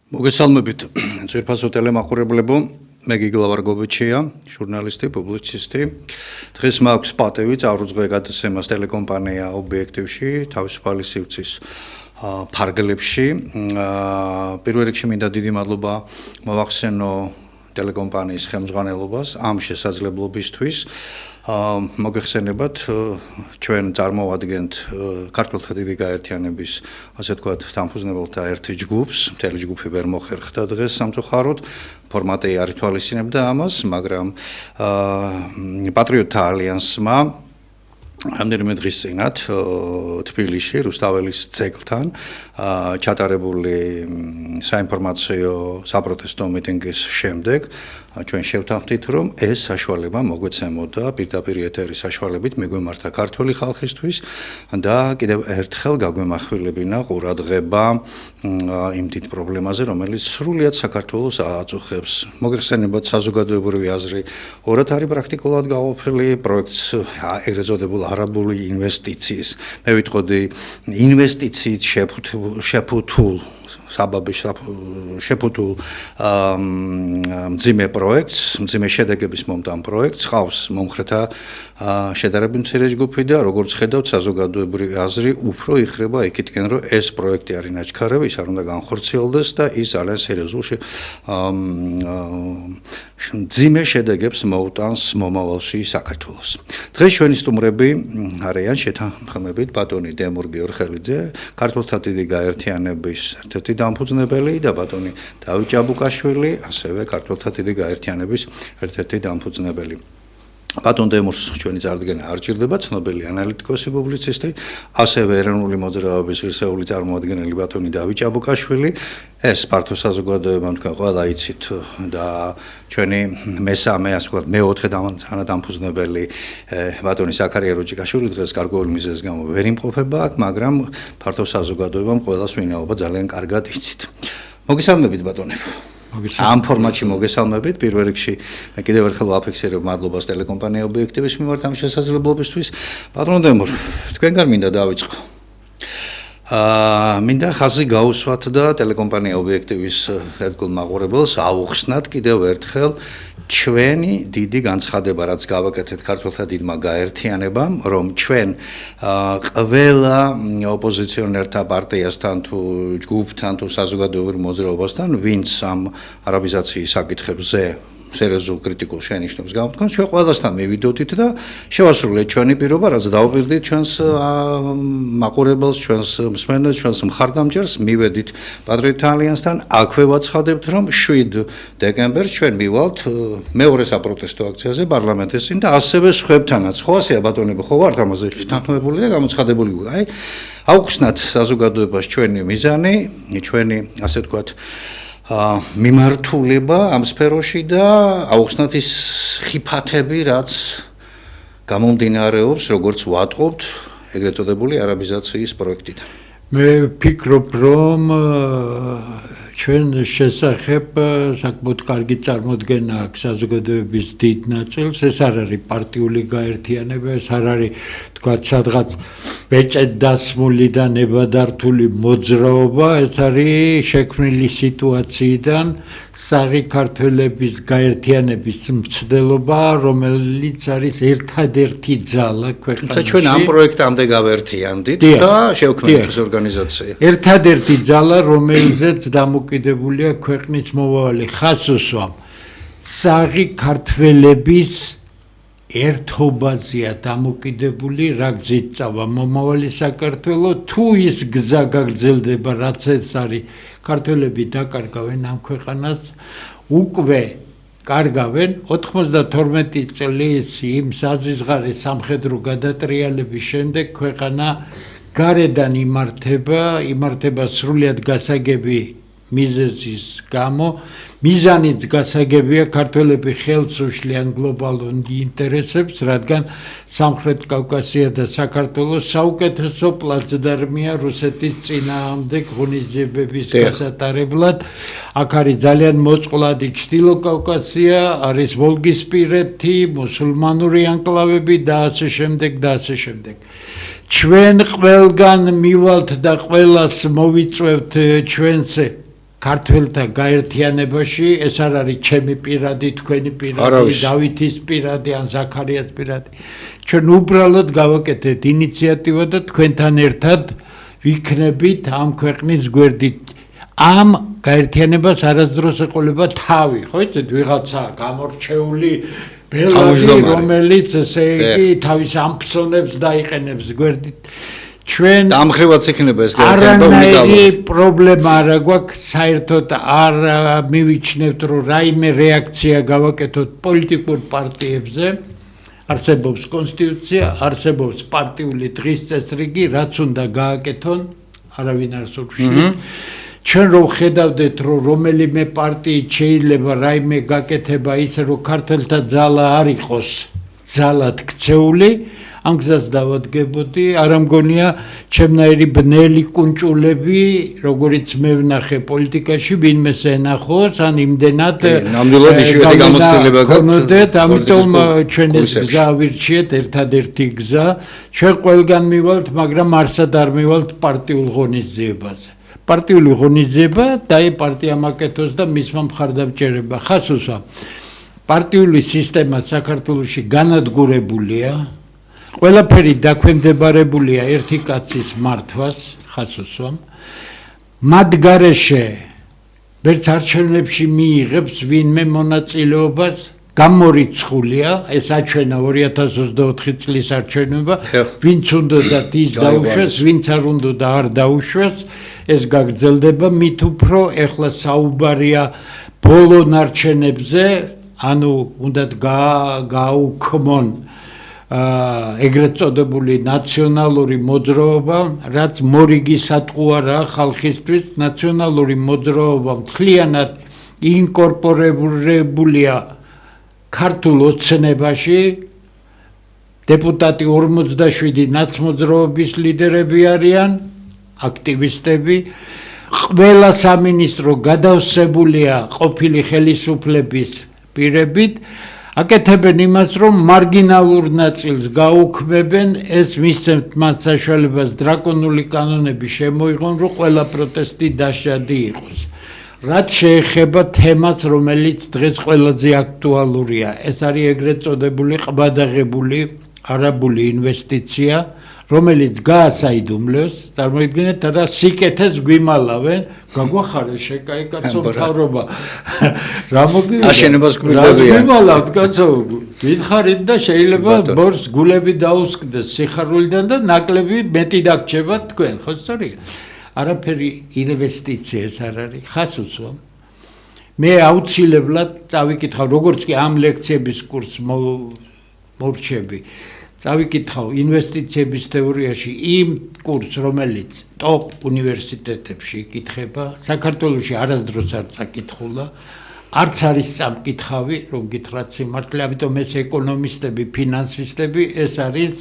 მოგესალმებით ძვირფასო ტელემაყურებლებო, მე გიგლავარგობიჩია, ჟურნალისტი, პუბლიცისტი. დღეს მაქვს პატივი წარუძღვე გადაცემას ტელეკომპანია ობიექტივში, თავისუფალი სივრცის ფარგლებში. პირველ რიგში მინდა დიდი მადლობა მოვახსენო ტელეკომპანიის ხელმძღვანელობას ამ შესაძლებლობისთვის. მოგეხსენებათ, ჩვენ წარმოვადგენთ ქართველთა დიდი გაერთიანების, ასე ვთქვათ, დამფუძნებელთა ერთ ჯგუფს, მთელი ჯგუფი ვერ მოხერხდა დღეს სამწუხაროდ, ფორმატი არ ითვალისწინებდა ამას, მაგრამ პატრიოტთა ალიანსმა რამდენიმე დღის წინათ თბილისში რუსთაველის ძეგლთან ჩატარებული საინფორმაციო საპროტესტო მიტინგის შემდეგ ჩვენ შევთანხმდით, რომ ეს საშუალება მოგვეცემოდა პირდაპირ ეთერის საშუალებით მიგვემართა ქართული ხალხისთვის და კიდევ ერთხელ გაგვემახვილებინა ყურადღება იმ დიდ პრობლემაზე, რომელიც სრულიად საქართველოს აწუხებს. მოგეხსენებათ საზოგადოებრივი აზრი, ორად არის პრაქტიკულად გაყოფილი პროექტს ეგრეთ წოდებულ არაბული ინვესტიციის. მე ვიტყოდი ინვესტიციით შეფუთულ შეფუთულ მძიმე პროექტს, მძიმე შედეგების მომტან პროექტს, ხავს მომხრეთა შედარებით მცირე ჯგუფი და როგორც ხედავთ, საზოგადოებრივი აზრი უფრო იხრება იქითკენ, რომ ეს პროექტი არის ნაჩქარევი, ის არ უნდა განხორციელდეს და ის ძალიან სერიოზულ მძიმე შედეგებს მოუტანს მომავალში საქართველოს. დღეს ჩვენი სტუმრები არიან შეთანხმებით ბატონი დემურ გიორხელიძე, ქართველთა დიდი გაერთიანების ერთ-ერთი დამფუძნებელი და ბატონი დავით ჭაბუკაშვილი, ასევე ქართველთა დიდი გაერთიანების ერთ-ერთი დამფუძნებელი. ბატონ დემურს ჩვენი წარდგენა არ ჭირდება, ცნობილი ანალიტიკოსი, პუბლიცისტი, ასევე ეროვნული მოძრაობის ღირსეული წარმომადგენელი ბატონი დავით ჭაბუკაშვილი. ეს ფართო საზოგადოებამ თქვენ ყველა იცით და ჩვენი მესამე, ასე ვთქვათ, მეოთხე დამფუძნებელი ბატონი ზაქარია როჭიკაშვილი დღეს გარკვეული მიზეზის გამო ვერ იმყოფება აქ, მაგრამ ფართო საზოგადოებამ ყველას ვინაობა ძალიან კარგად იცით. მოგესალმებით ბატონებო. ამ ფორმატში მოგესალმებით. პირველ რიგში მე კიდევ ერთხელ ვაფიქსირებ მადლობას ტელეკომპანია ობიექტივის მიმართ ამ შესაძლებლობისთვის. ბატონ დემურ, თქვენგან მინდა დავიწყო. მინდა ხაზი გაუსვათ და ტელეკომპანია ობიექტივის ერთგულ მაყურებელს აუხსნათ კიდევ ერთხელ ჩვენი დიდი განცხადება, რაც გავაკეთეთ ქართველთა დიდმა გაერთიანებამ, რომ ჩვენ ყველა ოპოზიციონერთა პარტიასთან თუ ჯგუფთან თუ საზოგადოებრივ მოძრაობასთან, ვინც ამ არაბიზაციის საკითხებზე სერიოზულ კრიტიკულ შენიშვნებს გამოთქვამს, ჩვენ ყველასთან მივიდოდით და შევასრულეთ ჩვენი პირობა, რაც დაუპირდით ჩვენს მაყურებელს, ჩვენს მსმენელს, ჩვენს მხარდამჭერს, მივედით პატრიოტთა ალიანსთან, აქვე ვაცხადებთ, რომ 7 დეკემბერს ჩვენ მივალთ მეორე საპროტესტო აქციაზე პარლამენტის წინ და ასევე სხვებთანაც. ხო ასეა ბატონებო, ხო ვართ ამაზე შეთანხმებული და გამოცხადებული. აი, აუხსნათ საზოგადოებას ჩვენი მიზანი, ჩვენი, ასე ვთქვათ, მიმართულება ამ სფეროში და აუხსნათ ის ხიფათები, რაც გამომდინარეობს, როგორც ვატყობთ, ეგრეთ წოდებული არაბიზაციის პროექტიდან. მე ვფიქრობ, რომ ჩვენ შესახებ საკმაოდ კარგი წარმოდგენა აქვს საზოგადოების დიდ ნაწილს. ეს არ არის პარტიული გაერთიანება, ეს არ არის, თქვათ, სადღაც ბეჭედ დასმული და ნებადართული მოძრაობა, ეს არის შექმნილი სიტუაციიდან საღი ქართველების გაერთიანების მცდელობა, რომელიც არის ერთადერთი ძალა ქვეყანაში. ჩვენ ამ პროექტამდე გავერთიანდით და შევქმნით ეს ორგანიზაცია. ერთადერთი ძალა, რომელზეც დამოკიდებულია ქვეყნის მომავალი. ხაზს უსვამ, საღი ქართველების ერთობაზეა დამოკიდებული, რა გზით წავა მომავალი საქართველო, თუ ის გზა გაგრძელდება, რაც ეს არის, ქართველები დაკარგავენ ამ ქვეყანას, უკვე კარგავენ 92 წლის იმ საზღვარი სამხედრო გადატრიალების შემდეგ ქვეყანა გარედან იმართება სრულიად გასაგები მიზეზის გამო, მიზანიც გასაგებია ქართველები ხელს უშლიან გლობალურ ინტერესებს, რადგან სამხრეთ კავკასია და საქართველოს საუკეთესო პლაცდარმია რუსეთის წინააღმდეგ ღონისძიებების გასატარებლად. აქ არის ძალიან მოწყვლადი ჩრდილო კავკასია, არის ვოლგისპირეთი, მუსულმანური ანკლავები და ასე შემდეგ და ასე შემდეგ. ჩვენ ყველგან მივალთ და ყველას მოვიწვევთ ჩვენზე ქართველთა გაერთიანებაში ეს არ არის ჩემი პირადი, თქვენი პირადი, დავითის პირადი ან ზაქარიას პირადი. ჩვენ უბრალოდ გავაკეთეთ ინიციატივა და თქვენთან ერთად ვიქნებით ამ ქვეყნის გვერდით. ამ გაერთიანებას არასდროს ეყოლება თავი, ხო იცით, ვიღაცა გამორჩეული ბელადი, რომელიც ესე იგი თავის ამფსონებს დაიყენებს გვერდით. ჩვენ ამხევაც იქნება ეს გაერთიანება არანაირი პრობლემა არ გვაქვს, საერთოდ არ მივიჩნევთ, რომ რაიმე რეაქცია გავაკეთოთ პოლიტიკურ პარტიებზე. არსებობს კონსტიტუცია, არსებობს პარტიული დღის წესრიგი, რაც უნდა გააკეთონ, არავინ არ სურვში. ჩვენ რომ ხედავდეთ, რომ რომელიმე პარტიით შეიძლება რაიმე გაკეთება ისე, რომ ქართველთა ძალა არ იყოს ძალად ქცეული, ამ გზას დავადგებოდი, არ მგონია ჩემნაირი ბნელი კუნჭულები, როგორც მე ვნახე პოლიტიკაში, ვინმეს ენახოს, ან იმდენად ნამდვილად იშვიათი გამოცდილება გქონდეთ, ამიტომ ჩვენ ეს გზა ვირჩიეთ, ერთადერთი გზა, ჩვენ ყველგან მივალთ, მაგრამ არსად არ მივალთ პარტიულ ღონისძიებაზე. პარტიული ღონისძიება და პარტია მაკეთოს და მისმა მხარდამჭერება. ხასუსა, პარტიული სისტემა საქართველოში განადგურებულია. ყველაფერი დაქვემდებარებულია ერთი კაცის მართვას, ხასუსვამ. მათ გარეშე ვერც არჩევნებში მიიღებს ვინმე მონაწილეობას, გამორიცხულია, ეს აჩვენა 2024 წლის არჩევნობა, ვინც უნდა ის დაუშვეს, ვინც არ უნდა არ დაუშვეს, ეს გაგრძელდება, მით უფრო ეხლა საუბარია ბოლო ნარჩენებზე, ანუ უნდათ გააუქმონ ეგრეთ წოდებული ნაციონალური მოძრაობა, რაც მორიგი სატყუ არაა ხალხისთვის, ნაციონალური მოძრაობა მთლიანად ინკორპორებულია ქართულ ოცნებაში, დეპუტატი 47 ნაცმოძრაობის ლიდერები არიან, აქტივისტები, ყველა სამინისტრო გადავსებულია ყოფილი ხელისუფლების პირებით, აკეთებენ იმას, რომ მარგინალურ ნაწილს გაუქმებენ, ეს მისცემთ მათ საშუალებას დრაკონული კანონები შემოიღონ, რომ ყველა პროტესტი დასჯადი იყოს. რაც შეეხება თემას, რომელიც დღეს ყველაზე აქტუალურია, ეს არის ეგრეთ წოდებული ყბადაღებული არაბული ინვესტიცია, რომელიც გაასაიდუმლოს, წარმოიდგინეთ რა სიკეთეს გვიმალავენ, გაგვახარეს შეკაიკაცო მთავრობა. რა მოგივიდა? აშენებას გვიმალავენ. გვიმალავთ კაცო, ვითხარით და შეიძლება ბორს გულები დაუსკდეს სიხარულიდან და ნაკლები მეტი დაგჭება თქვენ, ხო სწორია? არაფერი ინვესტიცია ეს არ არის, ხასუსვა. მე აუცილებლად წავიკითხავ, როგორც კი ამ ლექციების კურსს მორჩები. წავიკითხავ ინვესტიციების თეორიაში იმ კურსს, რომელიც ტოპ უნივერსიტეტებში იკითხება, საქართველოში არასდროს არ წაკითხულა, არც არის წამკითხავი, რომ გითხრათ სიმართლე, ამიტომ ეს ეკონომისტები, ფინანსისტები, ეს არის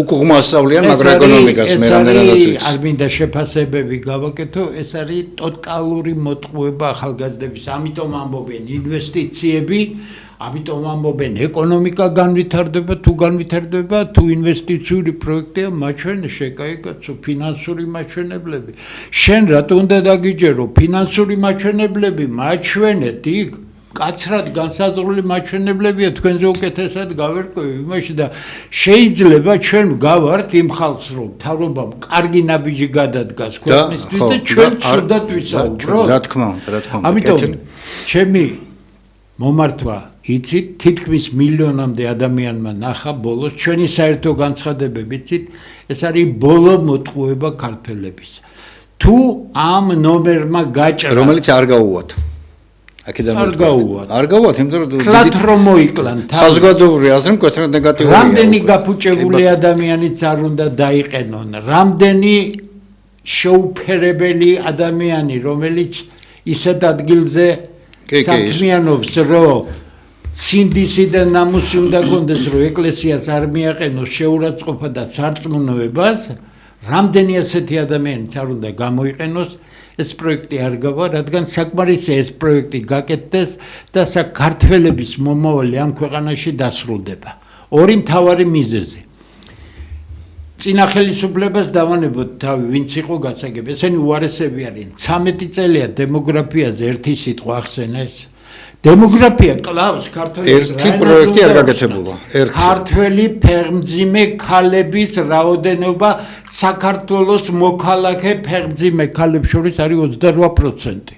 უკუღმა ასწავლიან მაკროეკონომიკას, მე რამდენადაც ვიცი. არ მინდა შეფასებები გავაკეთო, ეს არის ტოტალური მოტყუება ახალგაზრდების, ამიტომ ამბობენ ინვესტიციები, ამიტომ ამბობენ ეკონომიკა განვითარდება, თუ ინვესტიციური პროექტია, მაჩვენე შეკაიკაცო, ფინანსური მაჩვენებლები. შენ რატო უნდა დაგიჯერო, ფინანსური მაჩვენებლები მაჩვენეთ იქ, კაცრად განსაზღვრული მაჩვენებლებია, თქვენზე უკეთესად გავერკვევი იმაში და შეიძლება ჩვენ გავართ იმ ხალხს, რომ მთავრობამ კარგი ნაბიჯი გადადგას ქვეყნისთვის და ჩვენ ცუდად ვისაუბროთ. რა თქმა უნდა. ამიტომ ჩემი მომართვა იცით, თითქმის მილიონამდე ადამიანმა ნახა ბოლოს, ჩვენი საერთო განცხადებები იცით, ეს არის ბოლო მოტყუება ქართველების. თუ ამ ნომერმა გაჭრა, რომელიც არ გაუვათ. არ გაუვათ. არ გაუვათ, იმიტომ რომ კლათ რომ მოიკლან. საზოგადოებრივი აზრი მკვეთრად ნეგატიურია. რამდენი გაფუჭებული ადამიანიც არ უნდა დაიყენონ, რამდენი შეუფერებელი ადამიანი, რომელიც ისეთ ადგილზე საქმიანობს, რომ სინდისი და ნამუსი უნდა გონდეს, რომ ეკლესიას არ მიაყენოს შეურაცხყოფა და სარწმუნოებას, რამდენი ასეთი ადამიანიც არ უნდა გამოიყენოს, ეს პროექტი არ გავა, რადგან საკმარისია ეს პროექტი გაკეთდეს და საქართველოს მომავალი ამ ქვეყანაში დასრულდება. ორი მთავარი მიზეზი. წინა ხელისუფლებას დავანებოთ თავი, ვინც იყო გასაგები. ესენი უარესები არიან. 13 წელია დემოგრაფიაზე ერთი სიტყვა ახსენეს. დემოგრაფია კლავს ქართლის ერთი პროექტი არ გაკეთებულა. ქართველი ფეხმძიმე ქალების რაოდენობა საქართველოს მოქალაქე ფეხმძიმე ქალებს შორის არის 28%.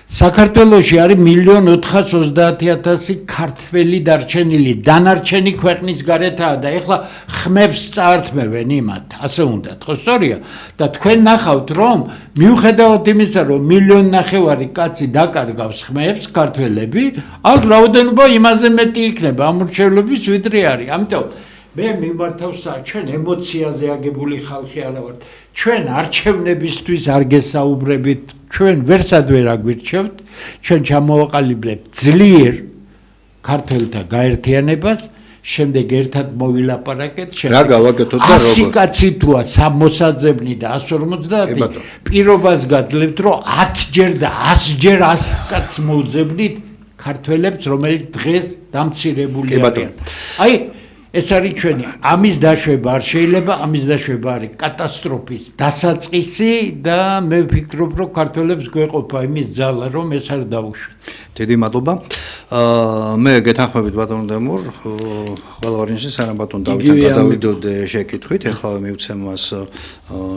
საქართველოში არის 1,430,000 ქართველი დარჩენილი, დანარჩენი ქვეყნის გარეთაა და ეხლა ხმებს წაართმევენ იმათ, ასე უნდათ, ხო სწორია? და თქვენ ნახავთ, რომ მიუხედავად იმისა, რომ 1,5 მილიონი კაცი დაკარგავს ხმებს ქართველები, აქ რაოდენობა იმაზე მეტი იქნება ამორჩევლობის ვიდრე არის. ამიტომ მე მიმართავ ჩვენ ემოციაზე აგებული ხალხი არა ვართ. ჩვენ არჩევნებისთვის არ გესაუბრებით, ჩვენ ვერსად ვერ აგვირჩევთ, ჩვენ ჩამოვაყალიბებთ ძლიერ ქართველთა გაერთიანებას, შემდეგ ერთად მოვილაპარაკეთ, რა გავაკეთოთ და როგორ? 100 კაცი თუა მოსაძებნი და 150, პირობას გაძლევთ, რომ 10ჯერ და 100ჯერ 100 კაცს მოუძებნით ქართველებს, რომელიც დღეს დამცირებული არიან. აი ეს არის ჩვენი ამის დაშვება არ შეიძლება, ამის დაშვება არის კატასტროფის დასაწყისი და მე ვფიქრობ, რომ ქართველებს გვეყოფა იმის ძალა, რომ ეს არ დაუშვათ. დიდი მადლობა. მე გეთანხმებით ბატონ დემურ, ყველავარინში სანამ ბატონ დავითთან გადავიდოდ შეკითხვით, ეხლა მივცემ მას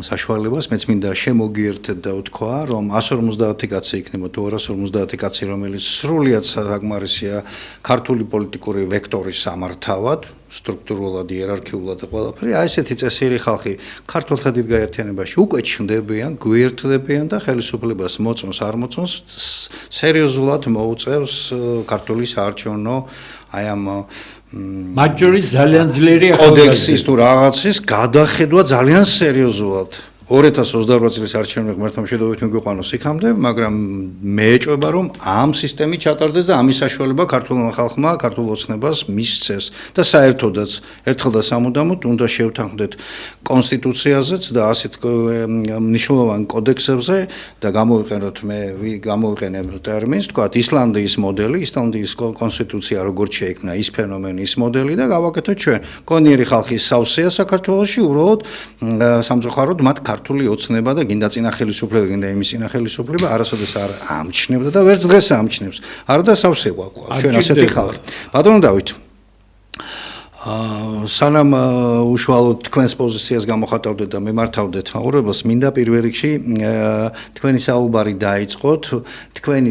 საშუალებას, მეც მინდა შემოგიერთეთ და ვთქვა, რომ 150 კაცი იქნება თუ 250 კაცი, რომელიც სრულიად საკმარისია ქართული პოლიტიკური ვექტორის სამართავად, სტრუქტურულად, იერარქიულად და ყველაფერი, აი ესეთი წესიერი ხალხი ქართულთა დიდ გაერთიანებაში უკვე ჩნდებიან, გვერდდებიან და ხელისუფლებას მოწონს, არ მოწონს, სერიოზულად მოუწევს ქართული საარჩევნო აი ამ მაჯორის ძალიან ძლიერი კოდექსის თუ რაღაცის გადახედვა ძალიან სერიოზულად. 2028 წლის არჩევნები ღმერთმა შედოვით მიგვიყვანოს იქამდე, მაგრამ მე ეჭვება, რომ ამ სისტემით ჩატარდეს და ამის საშუალება ქართულმა ხალხმა, ქართულ ოცნებას მისცეს და საერთოდაც ერთხელ და სამუდამოდ უნდა შევთანხმდეთ კონსტიტუციაზეც და ასეთ მნიშვნელოვან კოდექსებზე და გამოვიყენებ ტერმინს, თქვათ ისლანდიის მოდელი, ისლანდიის კონსტიტუცია როგორც შეიქმნა, ის ფენომენი, ის მოდელი და გავაკეთოთ ჩვენ. კონიერი ხალხის სავსეა საქართველოში, უბრალოდ სამწუხაროდ მათ ქართული ოცნება და გინდა წინა ხელისუფლება, გინდა იმის წინა ხელისუფლება არასოდეს არ ამჩნევდა და ვერც დღეს ამჩნევს. არა და სავსე გვაქვს ჩვენ ასეთი ხალხი. ბატონო დავით, სანამ უშუალოდ თქვენს პოზიციას გამოხატავდეთ და მემართავდეთ მაყურებელს, მინდა პირველ რიგში თქვენი საუბარი დაიწყოთ, თქვენი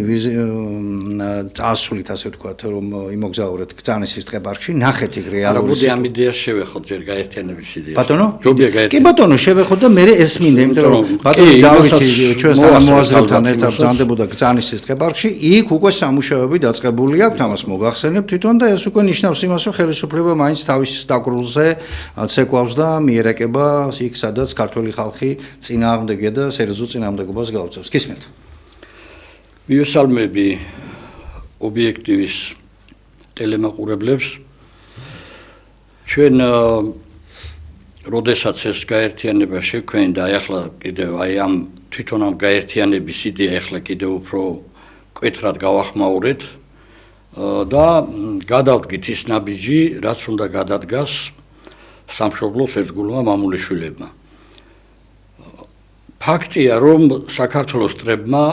წასვლით, ასე ვთქვათ, რომ იმოგზაურეთ გზანისის ტყეპარკში, ნახეთ იქ რეალური. მოდი ამ იდეას შევეხოთ ჯერ გაერთიანების იდეას. ბატონო? ჯობია გაერთიანება. კი ბატონო, შევეხოთ და მე ეს მინდა, იმიტომ რომ ბატონო დავითი ჩვენს თანამოაზრებთან ერთად ბრძანდებოდა გზანისის ტყეპარკში, იქ უკვე სამუშაოები დაწყებული აქვს, ამას მოგახსენებთ თვითონ და ეს უკვე ნიშნავს იმას, რომ ხელისუფლება მაინც თავის დაკრულზე ცეკვავს და მიერეკება იქ, სადაც ქართული ხალხი წინააღმდეგია და სერიოზულ წინააღმდეგობას გაუწევს. გისმენთ? მივესალმები ობიექტივის ტელემაყურებლებს. ჩვენ როდესაც ეს გაერთიანება შექმნა და ახლა კიდევ აი ამ თვითონ ამ გაერთიანების იდეა ახლა კიდევ უფრო მკვეთრად გავახმაურეთ და გადავდგით ის ნაბიჯი, რაც უნდა გადადგას სამშობლოს ერთგულმა მამულიშვილებმა. ფაქტია, რომ საქართველოს წრებმა,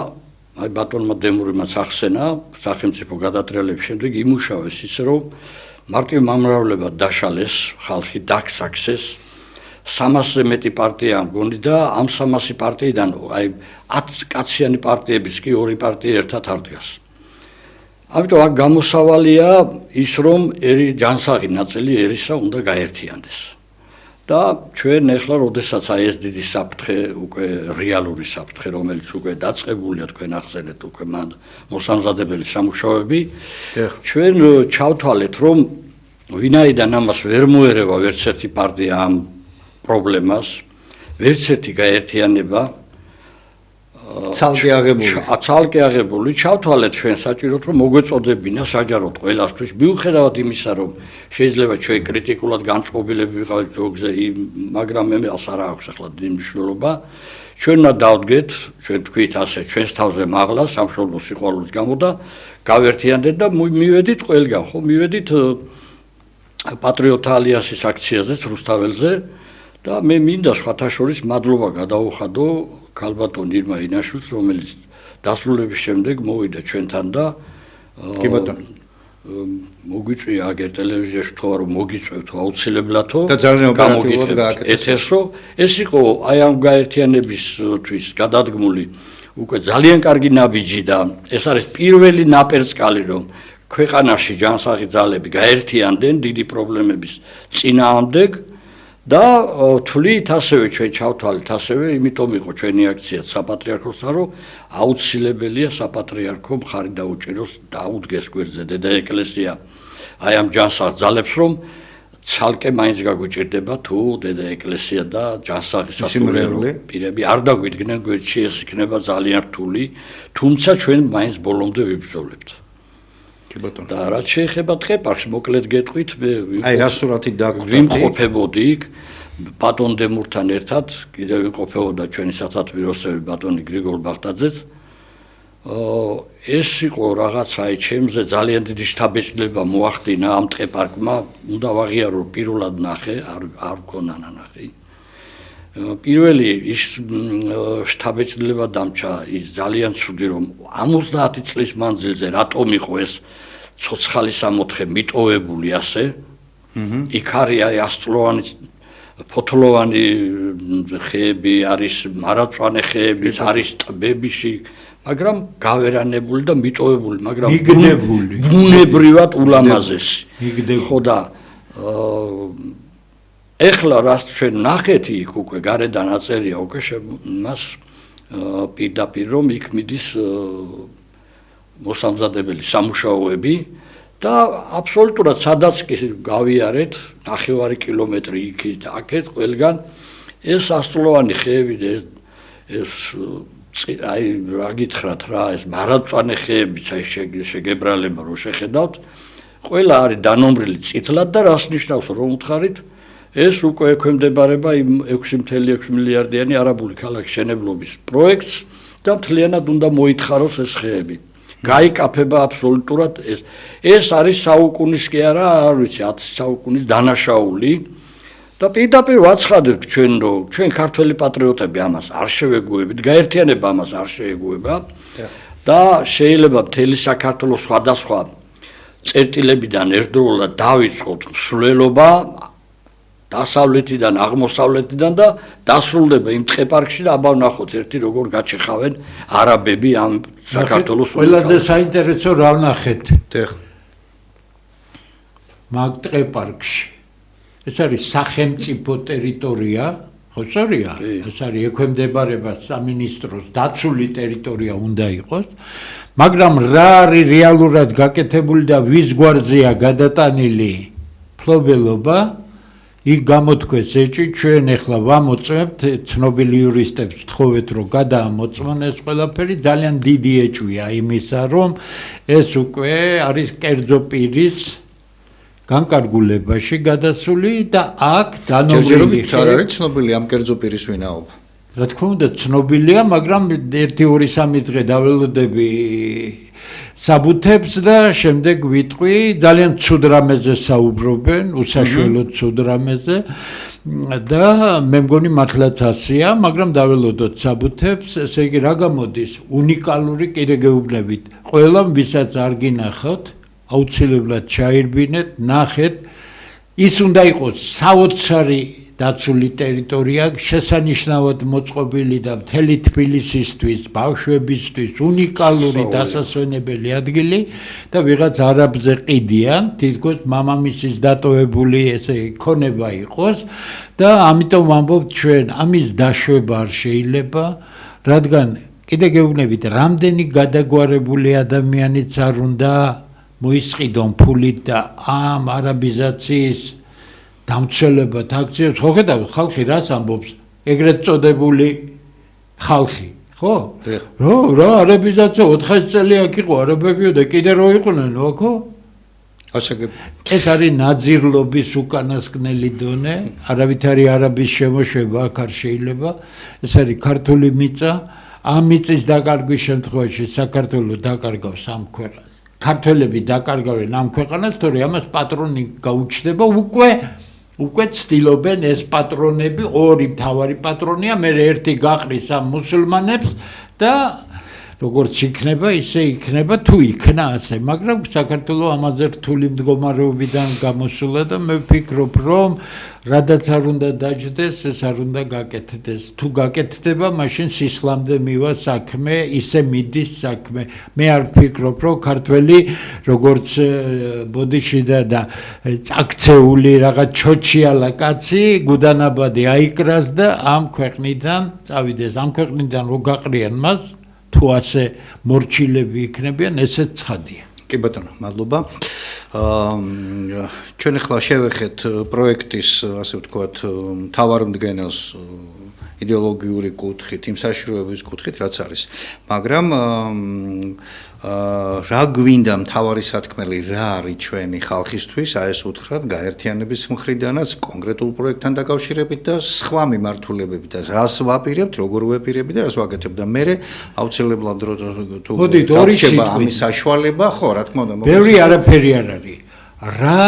აი ბატონმა დემურიმაც ახსენა, სახელმწიფო გადატრიალების შემდეგ იმუშავეს ისე, რომ მარტივ მომრავლებლად დაშალეს ხალხი, დაგსაქსეს 300-ზე მეტი პარტია მგონი და ამ 300 პარტიიდან აი 10 კაციანი პარტიებიც კი 2 პარტია ერთად არ დგას. ამიტომ აქ გამოსავალია ის, რომ ჯანსაღი ნაწილი ერისა უნდა გაერთიანდეს. და ჩვენ ახლა როდესაც აი ეს დიდი საფრთხე, უკვე რეალური საფრთხე, რომელიც უკვე დაწყებულია, თქვენ ახსენეთ უკვე მოსამზადებელი სამუშაოები, ჩვენ ჩავთვალეთ, რომ ვინაიდან ამას ვერ მოერევა ვერც ერთი პარტია ამ პრობლემას, ვერც ერთი გაერთიანება ცალკე აღებული, ჩავთვალეთ ჩვენ საჭიროდ, რომ მოგვეწოდებინა საჯაროდ ყველასთვის, მიუხედავად იმისა, რომ შეიძლება ჩვენ კრიტიკულად განწყობილები ვიყავით ზოგზე, მაგრამ მეც არ აქვს ახლა დიდი მნიშვნელობა. ჩვენ უნდა დავდგეთ, ჩვენ თქვით ასე, ჩვენს თავზე მაღლა სამშობლოს სიყვარულის გამო და გავერთიანდეთ და მივედით ყველგან, ხო, მივედით პატრიოტთა ალიანსის აქციაზეც რუსთაველზე და მე მინდა სხვათა შორის მადლობა გადაუხადო ქალბატონ ირმა ინაშვილს, რომელიც დასრულების შემდეგ მოვიდა ჩვენთან და კი ბატონო მოგვიწვია აგერ ტელევიზიაში თუ არა მოგიწევთ აუცილებლადო და ძალიან ოპერატიულად გააკეთეს ეთერსო ეს იყო აი ამ გაერთიანებისთვის გადადგმული უკვე ძალიან კარგი ნაბიჯი და ეს არის პირველი ნაპერწკალი რომ ქვეყანაში ჯანსაღი ძალები გაერთიანდნენ დიდი პრობლემების წინააღმდეგ და თვლით ასევე ჩვენ ჩავთვალეთ ასევე იმიტომ იყო ჩვენი აქცია საპატრიარქოსთან რომ აუცილებელია საპატრიარქო მხარი დაუჭიროს დაუდგეს გვერდზე დედა ეკლესია აი ამ ჯანსაღ ძალებს რომ ცალკე მაინც გაგვიჭირდება თუ დედა ეკლესია და ჯანსაღი სასულიერო პირები არ დაგვიდგნენ გვერდში ეს იქნება ძალიან რთული თუმცა ჩვენ მაინც ბოლომდე ვიბრძოლებთ და რაც შეეხება ტყეპარკს მოკლედ გეტყვით მე აი რა სურათი ვიმყოფებოდი ბატონ დემურთან ერთად კიდევ ვიმყოფებოდა ჩვენი სათათბიროსები ბატონი გრიგოლ ბახტაძეც ეს იყო რაღაცა აი ჩემზე ძალიან დიდი შთაბეჭდილება მოახდინა ამ ტყეპარკმა უნდა ვაღიარო პირველად ნახე არ მქონა ნანახი პირველი ის შთაბეჭდილება დამჭა ის ძალიან ცუდი რომ 50 წლის მანძილზე რატომ იყო ეს ცოცხალი სამოთხე მიტოვებული ასე იქ არის ასწლოვანი ფოთლოვანი ხეები არის მარაწვანე ხეები არის ტბებიში მაგრამ გავერანებული და მიტოვებული მაგრამ მიგდებული ბუნებრივად ულამაზესი ხო და ეხლა რაც ჩვენ ნახეთ იქ უკვე გარედან აწერია უკვე მას პირდაპირ რომ იქ მიდის მოსამზადებელი სამუშაოები და აბსოლუტურად სადაც კი გავიარეთ 9 კილომეტრი იქით აქეთ ყველგან ეს ასწლოვანი ხეები და ეს აი რა გითხრათ რა ეს მარაწვანე ხეებიც აი შეგებრალება რო შეხედავთ ყველა არის დანომრილი წითლად და რას ნიშნავს რომ უთხარით ეს უკვე ექვემდებარება იმ 6.6 მილიარდიანი არაბული ქალაქის შენებლობის პროექტს და მთლიანად უნდა მოითხაროს ეს ხეები გაიკაფება აბსოლუტურად ეს არის საუკუნის კი არა არ ვიცი 10 საუკუნის დანაშაული და პირდაპირ ვაცხადებთ ჩვენ რომ ჩვენ ქართველი პატრიოტები ამას არ შევეგუებით გაერთიანება ამას არ შეეგუება და შეიძლება მთელი საქართველოს სხვადასხვა წერტილებიდან ერთდროულად დავიწყოთ მსვლელობა დასავლეთიდან აღმოსავლეთიდან და დასრულდება იმ ტყეპარკში და აბა ვნახოთ ერთი როგორ გაჩეხავენ არაბები ამ საქართველოს ყველაზე საინტერესო რა ვნახეთ მაგ ტყეპარკში ეს არის სახელმწიფო ტერიტორია ხო სწორია ეს არის ექვემდებარება სამინისტროს დაცული ტერიტორია უნდა იყოს მაგრამ რა არის რეალურად გაკეთებული და ვის გვარზეა გადატანილი ფლობელობა იქ გამოთქვეს ეჭი ჩვენ ახლა ვამოწმებთ ცნობილი იურისტებს ვთხოვეთ რომ გადაამოწმონ ეს ყველაფერი ძალიან დიდი ეჭვია იმისა რომ ეს უკვე არის კერძო პირის განკარგულებაში გადასული და აქ დანომრილი არ არის ცნობილი ამ კერძო პირის ვინაობა რა თქმა უნდა ცნობილია მაგრამ 1-2-3 დღე დაველოდები საბუთებს და შემდეგ ვიტყვი ძალიან ცუდ რამეზე საუბრობენ უსაშველოდ ცუდ რამეზე და მე მგონი მართლაც ასეა მაგრამ დაველოდოთ საბუთებს ესე იგი რა გამოდის უნიკალური კიდე გეუბნებით ყველამ ვისაც არ გინახოთ აუცილებლად ჩაირბინეთ ნახეთ ის უნდა იყოს საოცარი დაცული ტერიტორია შესანიშნავად მოწყობილი და მთელი თბილისისთვის, ბავშვებისთვის უნიკალური დასასვენებელი ადგილი და ვიღაც არაბზე ყიდიან, თითქოს მამამისის დატოვებული ესე იქონება იყოს და ამიტომ ვამბობთ ჩვენ ამის დაშვება არ შეიძლება, რადგან კიდე გეუბნებით, რამდენი გადაგვარებული ადამიანიც არ უნდა მოისყიდონ ფულით და ამ არაბიზაციის დამცველებად აქციებს ხო ხედავთ ხალხი რას ამბობს ეგრეთ წოდებული ხალხი ხო რა არაბიზაცია 400 წელი აქ იყო არაბებიო და კიდე რო იყვნენ ხო ეს არის ნაძირლობის უკანასკნელი დონე არავითარი არაბის შემოშვება აქ არ შეიძლება ეს არის ქართული მიწა ამ მიწის დაკარგვის შემთხვევაში საქართველოს დაკარგავს ამ ქვეყანას ქართველები დაკარგავენ ამ ქვეყანას, თორე ამას პატრონი გაუჩნდება, უკვე ცდილობენ ეს პატრონები, ორი მთავარი პატრონია, მე ერთი გაყრის ამ მუსულმანებს და როგორც იქნება, ისე იქნება, თუ იქნა ასე, მაგრამ საქართველოს ამაზე რთული მდგომარეობიდან გამოსულა და მე ვფიქრობ, რომ რადაც არ უნდა დაждდეს, ეს არ უნდა გაკეთდეს. თუ გაკეთდება, მაშინ სისხლამდე მივა საქმე, ისე მიდის საქმე. მე არ ვფიქრობ, რომ ქართველი როგორც ბოდიში და წაქცეული რაღაც ჩოჩიალა კაცი გუდანაბადი აიკრას და ამ ქვეყნიდან წავიდეს. ამ ქვეყნიდან რო გაყრიან მას თუ ასე მორჩილები იქნებიან, ესეც ცხადია. კი ბატონო, მადლობა. ჩვენ ახლა შევეხეთ პროექტის, ასე ვთქვათ, მთავარმდგენელს იდეოლოგიური კუთხით, იმ საშიშროების კუთხით, რაც არის. მაგრამ რა გვინდა მთავარი სათქმელი, რა არის ჩვენი ხალხისთვის, აი ეს უთხრათ გაერთიანების მხრიდანაც, კონკრეტულ პროექტთან დაკავშირებით და სხვა მიმართულებებით და რას ვაპირებთ, როგორ ვაპირებთ და რას ვაკეთებთ და მე აუცილებლად თუ გაგჩება ამის საშუალება, ხო, რა თქმა უნდა. ბევრი არაფერი არ არის. რა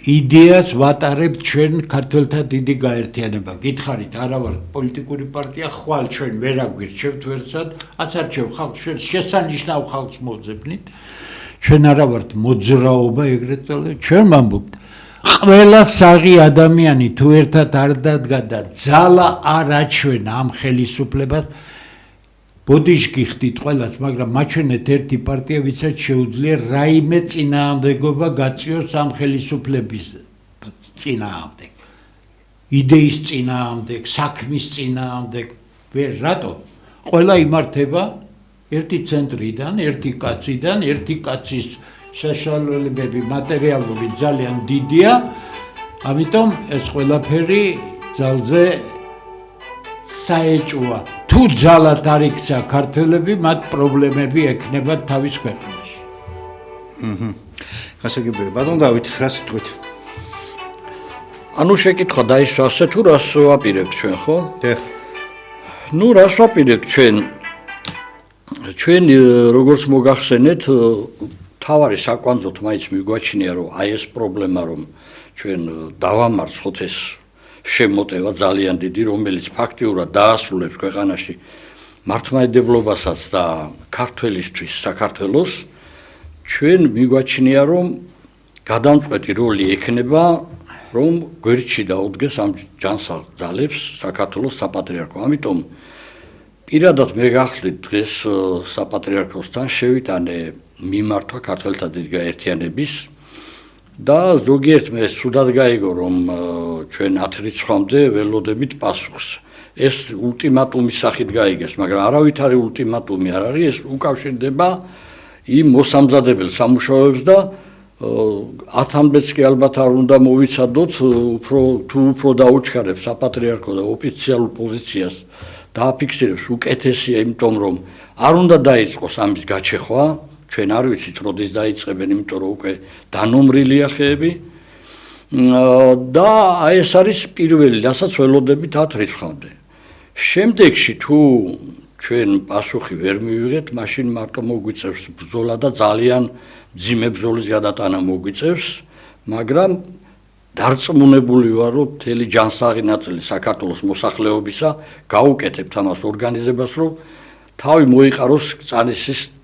იდეას ვატარებთ ჩვენ ქართველთა დიდი გაერთიანება. გითხარით, არა ვარ პოლიტიკური პარტია, ხვალ ჩვენ ვერ აგვირჩევთ ვერცად, აცარჩევ ხალხს, ჩვენ შესანიშნავ ხალხს მოძებნით. ჩვენ არა ვართ მოძრაობა ეგრეთ წოდებული, ჩვენ ვამბობთ, ყველა საღი ადამიანი თუ ერთად არ დადგა და ძალა არ აჩვენა ამ ხელისუფლებას, ბოდიშ გიხდით ყველას, მაგრამ მაჩვენეთ ერთი პარტია, ვისაც შეუძლია რაიმე წინააღმდეგობა გაწიოს ამ ხელისუფლების წინააღმდეგ. იდეის წინააღმდეგ, საქმის წინააღმდეგ. რატო? ყველა იმართება ერთი ცენტრიდან, ერთი კაციდან, ერთი კაცის საშუალებები მატერიალური ძალიან დიდია, ამიტომ ეს ყველაფერი ძალზე საეჭვია. თუ ძალად არ იქცა ქართველები, მათ პრობლემები ექნებათ თავის ქვეყანაში. გასაგებია, ბატონ დავით, რა სიტყვით? ანუ შეკითხვა დაისვა ასე თუ რას ვაპირებთ ჩვენ, ხო? დიახ. ნუ რას ვაპირებთ ჩვენ? ჩვენ როგორც მოგახსენეთ, თავარი საკვანძოთ მაინც მიგვაჩნია, რომ აი ეს პრობლემა, რომ ჩვენ დავამარცხოთ ეს შემოტევა ძალიან დიდი, რომელიც ფაქტიურად დაასრულებს ქვეყანაში მართლმადიდებლობასაც და ქართველისთვის საქართველოს, ჩვენ მიგვაჩნია, რომ გადამწყვეტი როლი ექნება, რომ გვერდში დაუდგეს ამ ჯანსაღ ძალებს საქართველოს საპატრიარქო. ამიტომ პირადად მე გახსნით დღეს საპატრიარქოსთან შევიტანე მიმართვა ქართველთა დიდი გაერთიანების და ზოგიერთმა ეს სუდად გაიგო, რომ ჩვენ 10 რიცხვამდე ველოდებით პასუხს. ეს ულტიმატუმის სახით გაიგეს, მაგრამ არავითარი ულტიმატუმი არ არის, ეს უკავშირდება იმ მოსამზადებელ სამუშაოებს და 10-მდეც კი ალბათ არ უნდა მოვიცადოთ, უფრო დაუჩქარებს საპატრიარქო და ოფიციალურ პოზიციას დააფიქსირებს უკეთესია, იმიტომ რომ არ უნდა დაიწყოს ამის გაჩეხვა. ჩვენ არ ვიცით, როდის დაიწყებენ, იმიტომ რომ უკვე დანომრილია ხეები და აი ეს არის პირველი, რასაც ველოდებით 10 რიცხვამდე. შემდეგში თუ ჩვენ პასუხი ვერ მივიღეთ, მაშინ მარტო მოგვიწევს ბრძოლა და ძალიან მძიმე ბრძოლის გადატანა მოგვიწევს, მაგრამ დარწმუნებული ვარ, რომ მთელი ჯანსაღი ნაწილი საქართველოს მოსახლეობისა გაუკეთებთ ამას ორგანიზებას, რომ თავი მოიყაროს კწანისის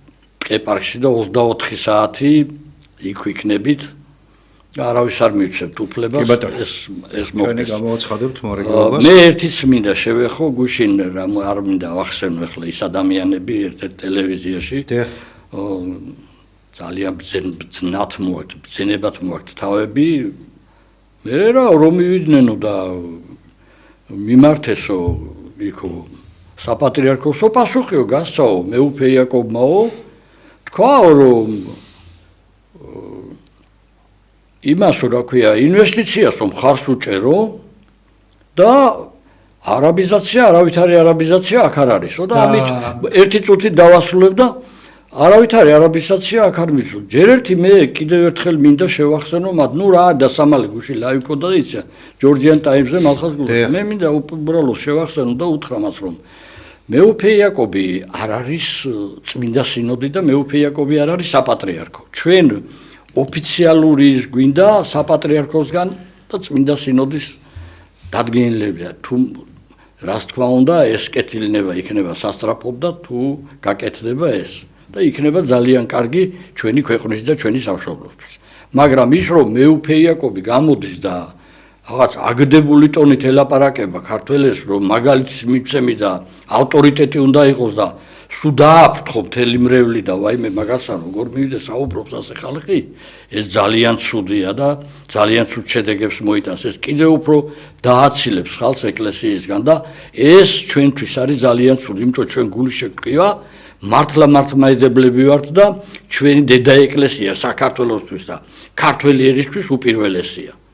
ეპარქში და 24 საათი იქ ვიქნებით. არავის არ მივცემთ უფლებას ეს მოხდეს. ჩვენ გამოვაცხადებთ მორეგულობას. მე ერთიც მინდა შევეხო, გუშინ არ მინდა ვახსენო ახლა ის ადამიანები ერთ-ერთ ტელევიზიაში. ძალიან ბძენებად მოაქვთ თავები. მე რომ მივიდნენ და მიმართესო იქო საპატრიარქოსო პასუხიო გასცაო მეუფე იაკობმაო თქვა რომ იმას რა ქვია ინვესტიციას რომ ხარს უჭერო და არაბიზაცია არავითარი არაბიზაცია აქ არ არისო და ამით ერთი წუთი დავასრულებ და არავითარი არაბიზაცია აქ არ მიწვ. ჯერ ერთი მე კიდევ ერთხელ მინდა შევახსენო მათ, ნუ რა დასამალი გუში ლაივ კოდა იცი ჯორჯიან ტაიმზე მალხას გულს. მე მინდა უბრალოდ შევახსენო და უთხრა მას რომ მეუფე იაკობი არ არის წმინდა სინოდი და მეუფე იაკობი არ არის საპატრიარქო. ჩვენ ოფიციალური ის გვინდა საპატრიარქოსგან და წმინდა სინოდის დადგენილებია. თუ რას თქმა უნდა ეს კეთილნება იქნება სასწრაფოდ და თუ გაკეთდება ეს და იქნება ძალიან კარგი ჩვენი ქვეყნის და ჩვენი სამშობლოსთვის. მაგრამ ის რომ მეუფე იაკობი გამოდის და რაღაც აგდებული ტონით ელაპარაკება ქართველებს რომ მაგალითის მიცემი და ავტორიტეტი უნდა იყოს და სულ დააფრთხო მთელი მრევლი და ვაიმე მაგასთან როგორ მივიდა საუბრობს ასე ხალხი ეს ძალიან ცუდია და ძალიან ცუდ შედეგებს მოიტანს ეს კიდევ უფრო დააცილებს ხალხს ეკლესიისგან და ეს ჩვენთვის არის ძალიან ცუდი იმიტომ ჩვენ გული შეგყია მართლა მართლმადიდებლები ვართ და ჩვენი დედა ეკლესია საქართველოსთვის და ქართველი ერისთვის უპირველესია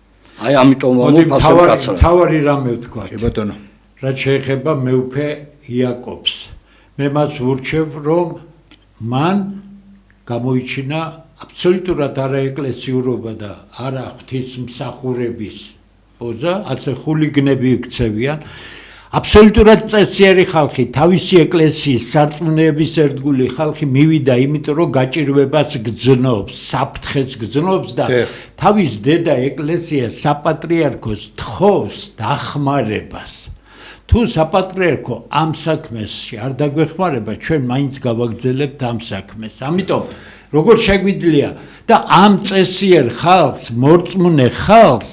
აი ამიტომ ამოფასო თავარი რამე ვთქვა. კი ბატონო. რაც შეეხება მეუფე იაკობს. მე მას ვურჩევ რომ მან გამოიჩინა აბსოლუტურად არაეკლესიურობა და არა ღვთისმსახურების პოზა, ასე ხულიგნები იქცევიან. აბსოლუტურად წესიერი ხალხი, თავისი ეკლესიის სარწმუნოების ერთგული ხალხი მივიდა იმიტომ რომ გაჭირვებას გძნობს, საფრთხეს გძნობს და თავის დედა ეკლესიას საპატრიარქოს თხოვს დახმარებას. თუ საპატრიარქო ამ საქმეში არ დაგვეხმარება, ჩვენ მაინც გავაგრძელებთ ამ საქმეს. ამიტომ როგორ შეგვიძლია და ამ წესიერ ხალხს, მორწმუნე ხალხს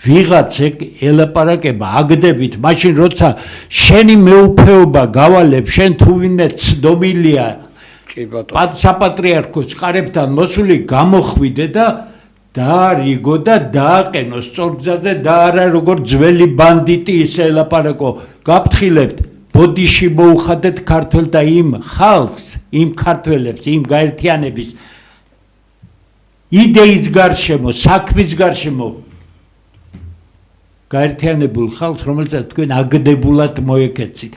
ვიღაც ელაპარაკება აგდებით, მაშინ როცა შენი მეუფეობა გავალებ, შენ თუ ვინმე ცდომილია კი ბატონო საპატრიარქოს ყარებთან მოსული გამოხვიდე და დაარიგო და დააყენო სწორგზაზე და არა როგორ ძველი ბანდიტი ისე ელაპარაკო. გაფრთხილებთ, ბოდიში მოუხადეთ ქართველთა იმ ხალხს, იმ ქართველებს, იმ გაერთიანების იდეის გარშემო, საქმის გარშემო გაერთიანებულ ხალხს, რომელსაც თქვენ აგდებულად მოეკეცით.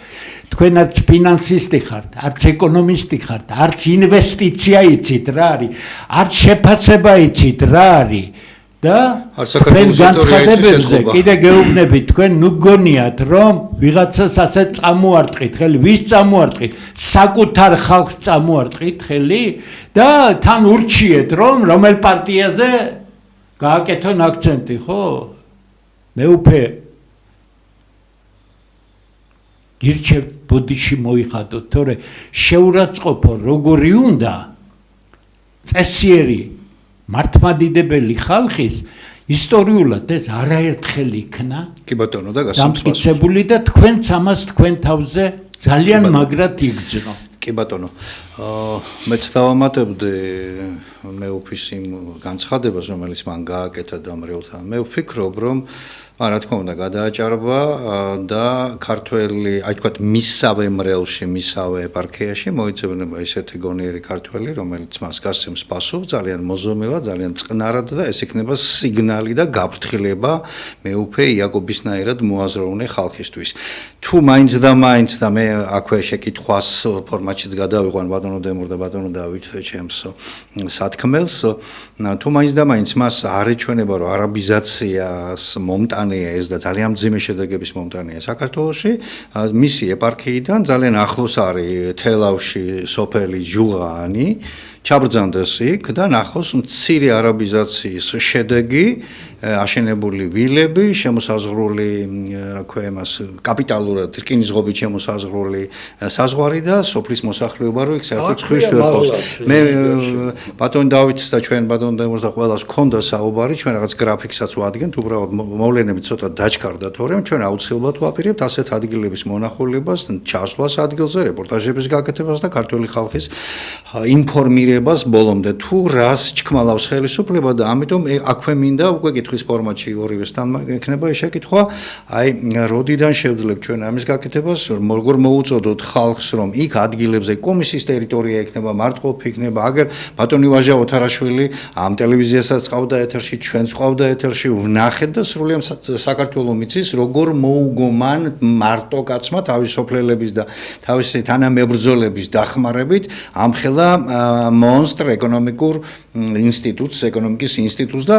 თქვენ არც ფინანსისტი ხართ, არც ეკონომისტი ხართ, არც ინვესტიცია იცით რა არის, არც შეფასება იცით რა არის და თქვენ განცხადებებზე კიდე გეუბნებით, თქვენ ნუ გგონიათ რომ ვიღაცას ასე წამოარტყით ხელი, ვის წამოარტყით? საკუთარ ხალხს წამოარტყით ხელი და თან ურჩიეთ რომ რომელ პარტიაზე გააკეთონ აქცენტი, ხო? მეუფე გირჩევთ ბოდიში მოიხადოთ, თორე შეურაცხყოფო როგორი უნდა წესიერი მართლმადიდებელი ხალხის ისტორიულად ეს არაერთხელ იქნა კი ბატონო და დამტკიცებული და თქვენც ამას თქვენ თავზე ძალიან მაგრად იგრძნო. კი ბატონო, მეც დავამატებდი მეუფის იმ განცხადებას, რომელიც მან გააკეთა და მრევლთან. მე ვფიქრობ, რომ რა თქმა უნდა გადააჭარბა და ქართველი, აი თქვათ მისავე მრევლში, მისავე ეპარქიაში მოიცემება ისეთი გონიერი ქართველი, რომელიც მას გასცემს პასუხს ძალიან მოზომილად, ძალიან წყნარად და ეს იქნება სიგნალი და გაფრთხილება მეუფე იაკობისნაირად მოაზროვნე ხალხისთვის. თუ მაინც და მე აქვე შეკითხვას ფორმატშიც გადავიყვან ბატონო დემურ და ბატონო დავით ჩემს სათქმელს, თუ მაინც და მაინც მას არ ეჩვენება რომ არაბიზაციას მომტანია ეს და ძალიან მძიმე შედეგების მომტანია საქართველოში, მისი ეპარქიიდან ძალიან ახლოს არის თელავში სოფელი ჯუღანი, ჩაბრძანდეს იქ და ნახოს მცირე არაბიზაციის შედეგი, აშენებული ვილები, შემოსაზღვრული, რა ქვია იმას, კაპიტალურად რკინისღობით შემოსაზღვრული საზღვარი და სოფლის მოსახლეობა რო იქ საერთოდ ხვის ვერ ყოფს. მე ბატონ დავითს და ჩვენ ბატონ დემურს და ყველას ქონდა საუბარი, ჩვენ რაღაც გრაფიკსაც ვადგენთ, უბრალოდ მოვლენები ცოტა დაჩქარდა, თორემ ჩვენ აუცილებლად ვაპირებთ ასეთ ადგილების მონახულებას, ჩასვლას ადგილზე, რეპორტაჟების გაკეთებას და ქართული ხალხის ინფორმირებას ბოლომდე თუ რას ჩქმალავს ხელისუფლება და ამიტომ აქვე მინდა უკვე კითხვის ფორმატში ორივესთან ექნება ეს შეკითხვა, აი როდიდან შევძლებთ ჩვენ ამის გაკეთებას, როგორ მოუწოდოთ ხალხს, რომ იქ ადგილებზე კომისიის ტერიტორია იქნება, მარტყოფი იქნება, აგერ ბატონი ვაჟა ოთარაშვილი ამ ტელევიზიასაც ყავდა ეთერში, ჩვენს ყავდა ეთერში, ვნახეთ და სრულიად საქართველოს მიცის, როგორ მოუგო მან მარტო კაცმა თავის სოფლელების და თავისი თანამებრძოლების დახმარებით ამხელა მონსტრ ეკონომიკურ ინსტიტუტს, ეკონომიკის ინსტიტუტს და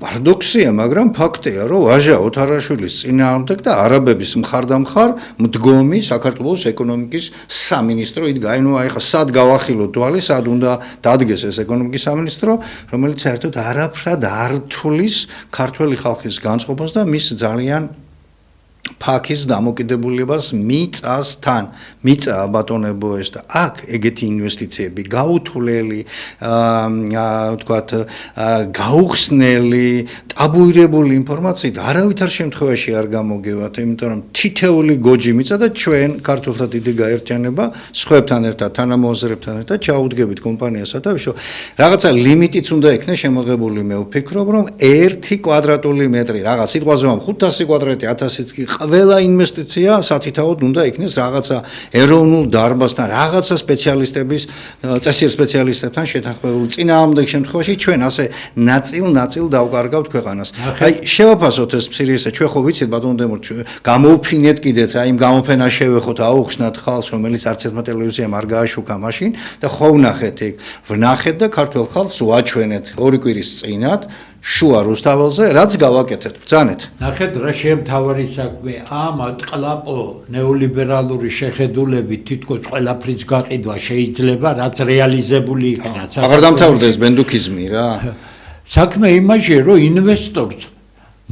პარდო პარადოქსია, მაგრამ ფაქტია, რომ ვაჟა ოთარაშვილის წინააღმდეგ და არაბების მხარდამხარ მდგომი საქართველოს ეკონომიკის სამინისტრო იდგა. აი ნუ ახლა სად გავახილოთ თვალი, სად უნდა დადგეს ეს ეკონომიკის სამინისტრო, რომელიც საერთოდ არაფრად არ თulis ქართველი ხალხის განწყობას და მის ძალიან ფაქის დამოკიდებულებას მიწასთან. მიწა ბატონებო ეს და აქ ეგეთი ინვესტიციები გაუთვლელი, ვთქვათ, გაუხსნელი, ტაბუირებული ინფორმაციით არავითარ შემთხვევაში არ გამოგევათ, იმიტომ რომ თითეული გოჯი მიწა და ჩვენ ქართულთა დიდი გაერთიანება სხვებთან ერთად, თანამოაზრებთან ერთად ჩაუდგებით კომპანიას სათავეში, რომ რაღაცა ლიმიტიც უნდა ექნეს შემოღებული. მე ვფიქრობ, რომ 1 კვადრატული მეტრი, რაღაც სიტყვაზე ვამ 500 კვადრატი, 1000-იც კი ყველა ინვესტიცია სათითაოდ უნდა ექნეს რაღაცა ეროვნულ დარბაზთან, რაღაცა სპეციალისტების, წესიერ სპეციალისტებთან შეთანხმებული. წინააღმდეგ შემთხვევაში ჩვენ ასე ნაწილ დავკარგავთ ქვეყანას. აი შევაფასოთ ეს მცირე, ჩვენ ხო ვიცით ბატონო დემურ, გამოვფინეთ კიდეც, აი იმ გამოფენას შევეხოთ, აუხსნათ ხალხს, რომელიც არც ერთმა ტელევიზიამ არ გააშუქა მაშინ და ხო ვნახეთ იქ, ვნახეთ და ქართულ ხალხს ვაჩვენეთ 2 კვირის წინათ. შუა რუსთაველზე, რაც გავაკეთეთ, ბრძანეთ. ნახეთ რა შემთავარი საქმე, ამ ტყლაპო ნეოლიბერალური შეხედულებით თითქოს ყველაფრის გაყიდვა შეიძლება, რაც რეალიზებული იქნა. აღარ დამთავრდეს ბენდუქიზმი რა. საქმე იმაშია, რომ ინვესტორს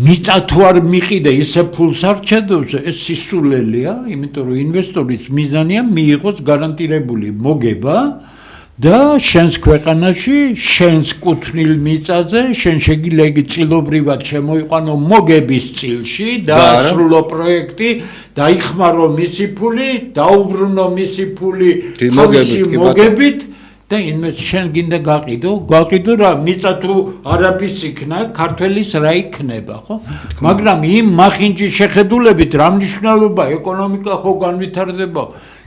მიწა თუ არ მიყიდე ისე ფულს არ ჩადოს, ეს სისულელია, იმიტომ რომ ინვესტორის მიზანია მიიღოს გარანტირებული მოგება და შენს ქვეყანაში, შენს კუთვნილ მიწაზე, შენ შეგიძლია იგი წილობრივად შემოიყვანო მოგების წილში, დაასრულო პროექტი, დაიხმარო მისი ფული, დაუბრუნო მისი ფული თავისი მოგებით და შენ გინდა გაყიდო რა მიწა თუ არაფის იქნა, ქართველის რა იქნება, ხო? მაგრამ იმ მახინჯის შეხედულებით რა მნიშვნელობა ეკონომიკა ხო განვითარდება?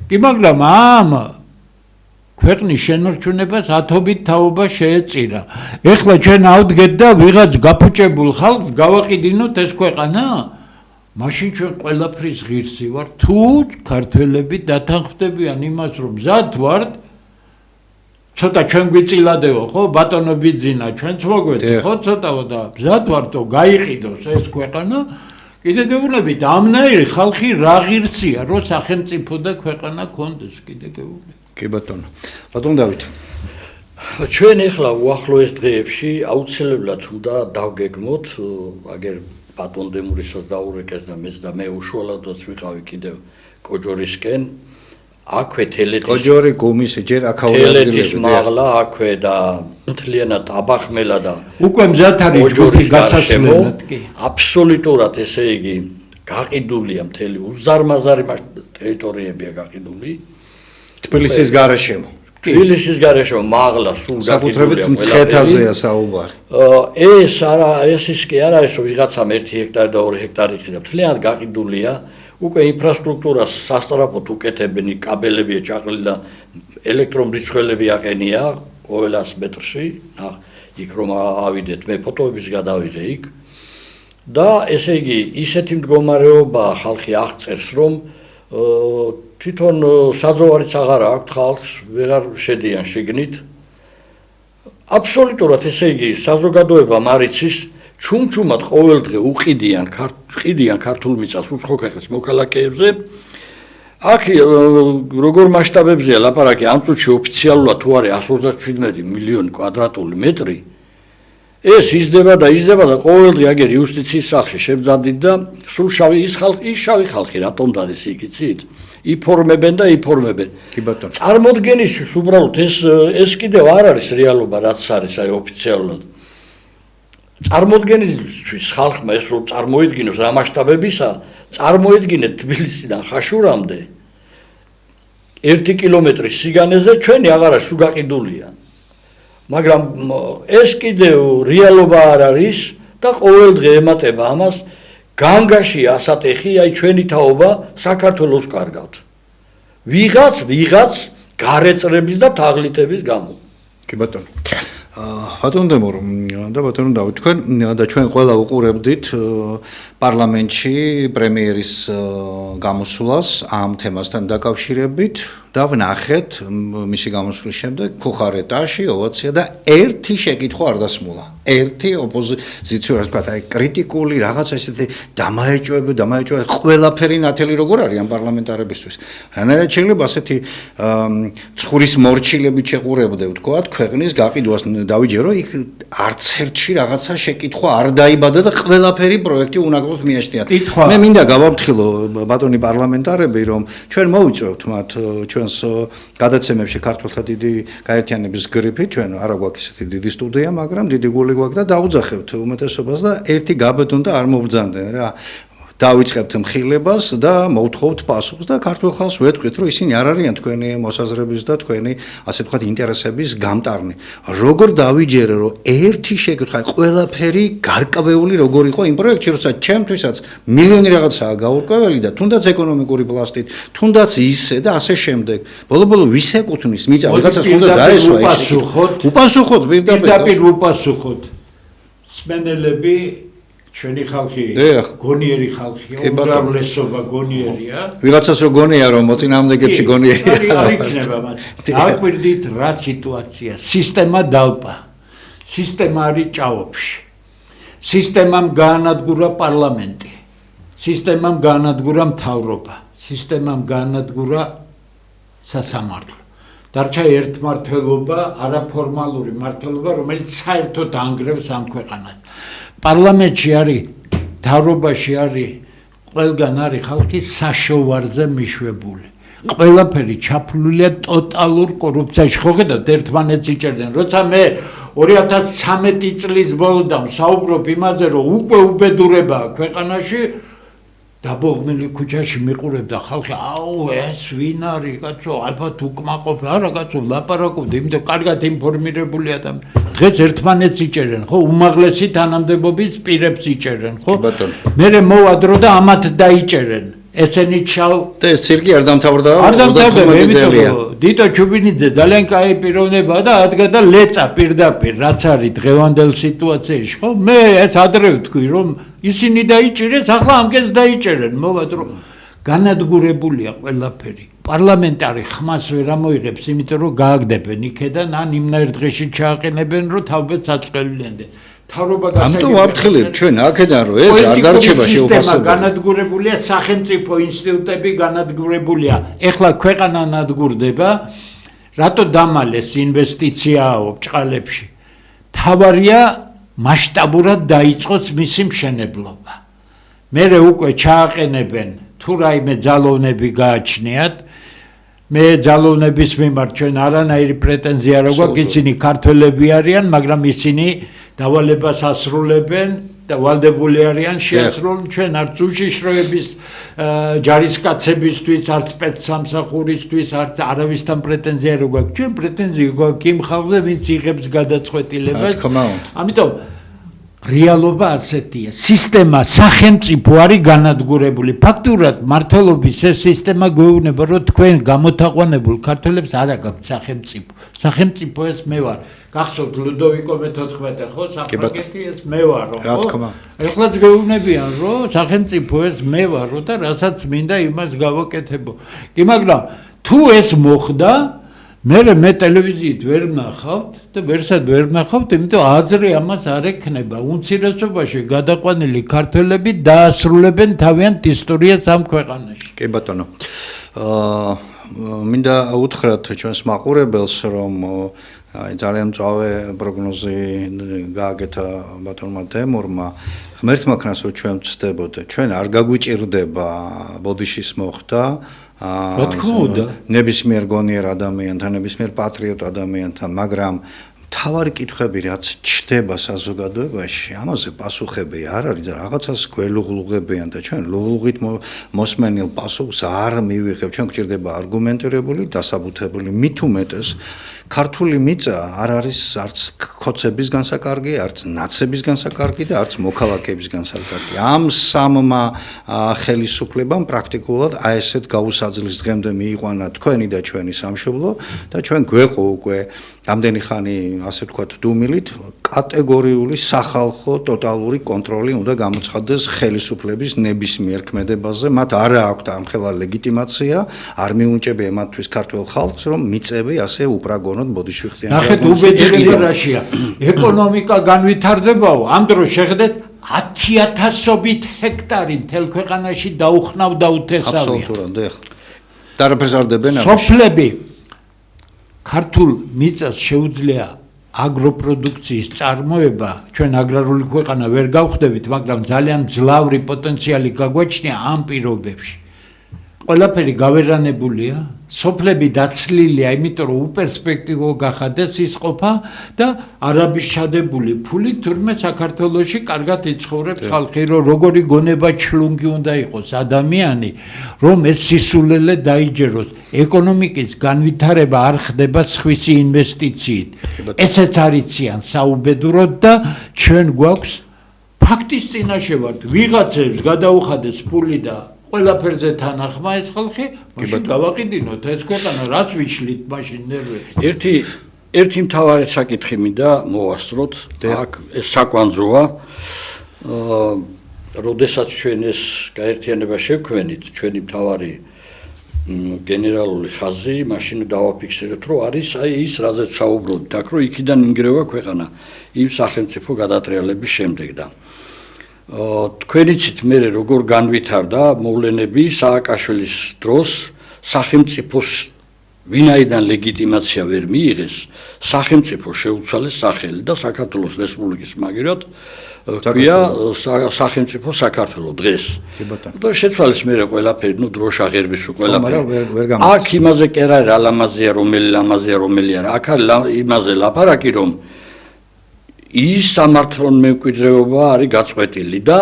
კი, მაგრამ ამ ქვეყნის შენარჩუნებას ათობით თაობა შეეწირა. ეხლა ჩვენ ავდგეთ და ვიღაც გაფუჭებულ ხალხს გავაყიდინოთ ეს ქვეყანა? მაშინ ჩვენ ყველაფრის ღირსი ვართ, თუ ქართველები დათანხმდებიან იმას, რომ მზად ვართ, ცოტა ჩვენ გვიწილადეო, ხო? ბატონო ბიძინა, ჩვენც მოგვეცი, ხო? ცოტაო და მზად ვართო გაიყიდოს ეს ქვეყანა. კიდე გეუბნებით, ამნაირი ხალხი რა ღირსია, რომ სახელმწიფო და ქვეყანა ქონდეს, კიდე გეუბნებით. კი ბატონო. ბატონ დავით. ჩვენ ახლა უახლოეს დღეებში აუცილებლად უნდა დავგეგმოთ, აგერ ბატონ დემურისაც დაურეკეს და მეც და მე უშუალოდაც ვიყავი კიდევ კოჯორისკენ. აქვე თელეთის კოჯორი გუმისი ჯერ აქაური თელეთის მაღლა აქვე და მთლიანად აბახმელა და უკვე მზად არის ჯგუფი გასასვლელად კი. აბსოლუტურად ესე იგი გაყიდულია მთელი უზარმაზარი ტერიტორიებია გაყიდული. თბილისის გარშემო. თბილისის გარშემო მაღლა სულ საკუთრებით მცხეთაზეა საუბარი. ეს ის კი არ არის რომ ვიღაცამ 1 ჰექტარი და 2 ჰექტარი ყიდა, მთლიანად გაყიდულია. უკვე ინფრასტრუქტურას სასწრაფოდ უკეთებენ, კაბელებია ჩაყრილი და ელექტრომრიცხველები აყენია ყოველ 100 მეტრში. იქ რომ ავიდეთ, მე ფოტოების გადავიღე იქ. და ესე იგი, ისეთი მდგომარეობა ხალხი აღწერს, რომ თვითონ საძოვარიც აღარ აქვს ხალხს, ვეღარ შედიან შიგნით. აბსოლუტურად ესე იგი, საზოგადოება მარიცის ჩუმჩუმად ყოველდღე უყიდიან ქართულ მიწას უცხო ქვეყნის მოქალაქეებზე. აქ როგორ მასშტაბებზეა ლაპარაკი, ამ წუთში ოფიციალურად თუ არის 127 მილიონი კვადრატული მეტრი. ეს იზრდება და ყოველდღე აგერ იუსტიციის სახლში შებძანდით და სულ შავი ხალხი რატომ დადეს იქიცით? იფორმებენ. კი ბატონო. წარმოდგენისთვის უბრალოდ ეს კიდევ არ არის რეალობა, რაც არის აი ოფიციალურად. წარმოდგენისთვის ხალხმა ეს რომ წარმოედგინოს რა მასშტაბებისა, წარმოედგინეთ თბილისიდან ხაშურამდე 1 კილომეტრის სიგანეზე ჩვენი აღარა სულ გაყიდულია. მაგრამ ეს კიდევ რეალობა არ არის და ყოველდღე ემატება ამას. განგაში ასატეხი, აი ჩვენი თაობა საქართველოს კარგავთ. ვიღაც გარეწრების და თაღლითების გამო. კი ბატონო. ბატონო დემურ და ბატონო დავით, თქვენ და ჩვენ ყველა უყურებდით პარლამენტში პრემიერის გამოსვლას ამ თემასთან დაკავშირებით და ვნახეთ მისი გამოსვლის შემდეგ ქუხარეტაში ოვაცია და ერთი შეკითხვა არ დასმულა. ერთი ოპოზიციურ ასე ვთქვათ, აი კრიტიკული რაღაცა ესეთი დამაეჭვება ყველაფერი ნათელი როგორ არის ამ პარლამენტარებისთვის. რანაირად შეიძლება ასეთი ცხურის მორჩილებით შეყურებდე ვთქვათ, ქვეყნის გაყიდვას დავიჯერო, იქ არც ერთში რაღაცა შეკითხვა არ დაიბადა და ყველაფერი პროექტი უნაკლოდ მიეშთია. მე მინდა გავაფრთხილო ბატონი პარლამენტარები, რომ ჩვენ მოვიწვევთ მათ ჩვენს გადაცემებში ქართველთა დიდი გაერთიანების გრიფით, ჩვენ არა გვაქვს ესეთი დიდი სტუდია, მაგრამ დიდი გული გვაქვს და დაუძახებთ უმეტესობას და ერთი გაბედონ და არ მობრძანდნენ რა. დავიწყებთ მხილებას და მოვთხოვთ პასუხს და ქართულ ხალხს ვეთქვით, რომ ისინი არ არიან თქვენი მოსაზრების და თქვენი ასე ვთქვათ ინტერესების გამტარნი. როგორ დავიჯერე, რომ ერთი შეკითხვა, ყველაფერი გარკვეული როგორ იყო იმ პროექტში, როცა ჩემთვისაც მილიონი რაღაცაა გაურკვეველი და თუნდაც ეკონომიკური პლასტით, თუნდაც ისე და ასე შემდეგ. ბოლო-ბოლო ვის ეკუთვნის მიწა, ვიღაცას უნდა დაესვა ის. უპასუხოთ პირდაპირ უპასუხოთ. სმენელები ჩვენი ხალხი გონიერი ხალხია, უმრავლესობა გონიერია. ვიღაცას რო გონია რომ მოწინააღმდეგებში გონიერია. არ იქნება მათ. დააკვირდით რა სიტუაცია, სისტემა დალპა. სისტემა არის ჭაობში. სისტემამ გაანადგურა პარლამენტი. სისტემამ გაანადგურა მთავრობა. სისტემამ გაანადგურა სასამართლო. დარჩა ერთმართველობა, არაფორმალური მმართველობა, რომელიც საერთოდ ანგრევს ამ ქვეყანას. პარლამენტში არის, მთავრობაში არის, ყველგან არის ხალხი საშოვარზე მიშვებული. ყველაფერი ჩაფლულია ტოტალურ კორუფციაში. ხო ხედავთ, ერთმანეთს იჭერდნენ. როცა მე 2013 წლის ბოლოდან საუბრობ იმაზე, რომ უკვე უბედურებაა ქვეყანაში, დაბოღმილი ქუჩაში მიყურებდა ხალხი, აუ ეს ვინ არის კაცო, ალბათ უკმაყოფი, არა კაცო, ლაპარაკობდი, იმიტომ კარგად ინფორმირებული ადამიანი. დღეს ერთმანეთს იჭერენ, ხო, უმაღლესი თანამდებობის პირებს იჭერენ, ხო? მერე მოვადრო და ამათ დაიჭერენ. ესენი ჩავ და ეს ცირკი არ დამთავრდა. არ დამთავრდა, იმიტომ დიტო ჩუბინიძე ძალიან კაი პიროვნებაა და ადგა და ლეწა პირდაპირ, რაც არის დღევანდელ სიტუაციაში, ხო? მე ეს ადრე ვთქვი, რომ ისინი დაიჭირეს, ახლა ამგენს დაიჭერენ, მოვადრო. განადგურებულია ყველაფერი. პარლამენტარი ხმას ვერ ამოიღებს, იმიტომ რომ გააგდებენ იქედან, ან იმნაირ დღეში ჩააყენებენ, რომ თავბეთ საწყელვლიანდნენ. ამიტომ ვაფრთხილებ ჩვენ აქედან რომ ეს არ დარჩება შეუფასებელი. განადგურებულია სახელმწიფო ინსტიტუტები, განადგურებულია. ეხლა ქვეყანა ნადგურდება, რატო დამალეს ინვესტიციაო ბჭყალებში. თავარია მასშტაბურად დაიწყოს მისი მშენებლობა. მერე უკვე ჩააყენებენ თუ რაიმე ძალოვნები გააჩნიათ. მე ძალოვნების მიმართ ჩვენ არანაირი პრეტენზია არ გვაქვს, ისინი ქართველები არიან, მაგრამ ისინი დავალებას ასრულებენ და ვალდებული არიან შეასრულონ ჩვენ არც უშიშროების ჯარისკაცებისთვის, არც სპეცსამსახურისთვის, არც არავისთან პრეტენზია არ გვაქვს. ჩვენ პრეტენზია გვაქვს იმ ხალხზე, ვინც იღებს გადაწყვეტილებას. ამიტომ რეალობა ასეთია. სისტემა სახელმწიფო არის განადგურებული. ფაქტურად მართლობის ეს სისტემა გვეუბნება, რომ თქვენ გამოთაყვანებულ ქართველებს არ აქვს სახელმწიფო. სახელმწიფო ეს მე ვარ. გახსოვთ ლუდოვიკო მე-14 ხო? საფრანგეთი ეს მე ვარო, ხო? ეხლა გვეუბნებიან, რომ სახელმწიფო ეს მე ვარო და რასაც მინდა იმას გავაკეთებო. კი, მაგრამ თუ ეს მოხდა, მე ტელევიზიით ვერ ვნახავთ და ვერსად ვერ ვნახავთ, იმიტომ აზრი ამას არ ექნება. უმცირესობაში გადაყვანილი ქართველები დაასრულებენ თავიანთ ისტორიას ამ ქვეყანაში. კი ბატონო. მინდა უთხრათ ჩვენს მაყურებელს, რომ ძალიან მწვავე პროგნოზი გააკეთა ბატონმა დემურმა. ღმერთმა ქნას რომ ჩვენ ვწდებოდეთ, ჩვენ არ გაგვიჭირდება ბოდიშის მოხდა. რა თქმა უნდა, ნებისმიერ გონიერ ადამიანთან, ნებისმიერ პატრიოტ ადამიანთან, მაგრამ თავარი კითხვები რაც ჩდება საზოგადოებაში, ამაზე პასუხები არ არის და რაღაცას გველუღლუღებიან და ჩვენ ლუღლუღით მოსმენილ პასუხს არ მივიღებ. ჩვენ გვჭირდება არგუმენტირებული, დასაბუთებული, მით უმეტეს ქართული მიწა არ არის არც ქოცების განსაკარგი, არც ნაცების განსაკარგი და არც მოქალაქეების განსაკარგი. ამ სამმა ხელისუფლებამ პრაქტიკულად აი ესეთ გაუსაძლის დღემდე მიიყვანა თქვენი და ჩვენი სამშობლო და ჩვენ გვეყო უკვე ამდენი ხანი ასე ვთქვათ დუმილით კატეგორიული სახალხო ტოტალური კონტროლი უნდა გამოცხადდეს ხელისუფლების ნებისმიერ ქმედებაზე. მათ არ აქვთ ამხელა ლეგიტიმაცია, არ მიუნჭებია მათთვის ქართულ ხალხს, რომ მიწები ასე უპრაგონოდ ბოდიშვიხტიან. ნახეთ უბედურება რაშია. ეკონომიკა განვითარდებაო, ამ დროს შეხედეთ 10,000-ობით ჰექტარი მთელ ქვეყანაში დაუხნავდა უთესავია. აბსოლუტურად დიახ. დარაფერზარდებენ ამაში. სოფლები ქართულ მიწას შეუძლია აგროპროდუქციის წარმოება, ჩვენ აგრარული ქვეყანა ვერ გავხდებით, მაგრამ ძალიან მძლავრი პოტენციალი გაგვაჩნია ამ პირობებში. ყველაფერი გავერანებულია, სოფლები დაცლილია, იმიტომ რომ უპერსპექტივო გახადეს ის ყოფა და არაბის ჩადებული ფული თურმე საქართველოში კარგად იცხოვრებს ხალხი, რომ როგორი გონება ჩლუნგი უნდა იყოს ადამიანი, რომ ეს სისულელე დაიჯეროს. ეკონომიკის განვითარება არ ხდება სხვისი ინვესტიციით. ესეც არიციან საუბედუროდ და ჩვენ გვაქვს ფაქტის წინაშე ვართ. ვიღაცებს გადაუხადეს ფული და ყველაფერზე თანახმა ეს ხალხი, მაშინ გავაყიდინოთ ეს ქვეყანა, რაც ვიშლით მაშინ ნერვები. ერთი მთავარი საკითხი მინდა მოვასწროთ, აქ ეს საკვანძოა, როდესაც ჩვენ ეს გაერთიანება შევქმნით, ჩვენი მთავარი გენერალური ხაზი, მაშინ დავაფიქსირეთ, რომ არის აი ის, რაზეც საუბრობთ, აქ რომ იქიდან ინგრევა ქვეყანა იმ სახელმწიფო გადატრიალების შემდეგ და თქვენიცით მე როგორ განვითარდა მოვლენები სააკაშვილის დროს სახელმწიფოს ვინაიდან ლეგიტიმაცია ვერ მიიღეს სახელმწიფო შეუცვალეს სახელი და საქართველოს რესპუბლიკის მაგივრად ქვია სახელმწიფო საქართველო დღეს და შეცვალეს მე ყველაფერი ნუ დროშა ღერბის ყველაფერი აქ იმაზე კი არა ლამაზია რომელი არა აქ იმაზე ლაპარაკი რომ ის სამართლონ მემკვიდრეობა არის გაწყვეტილი და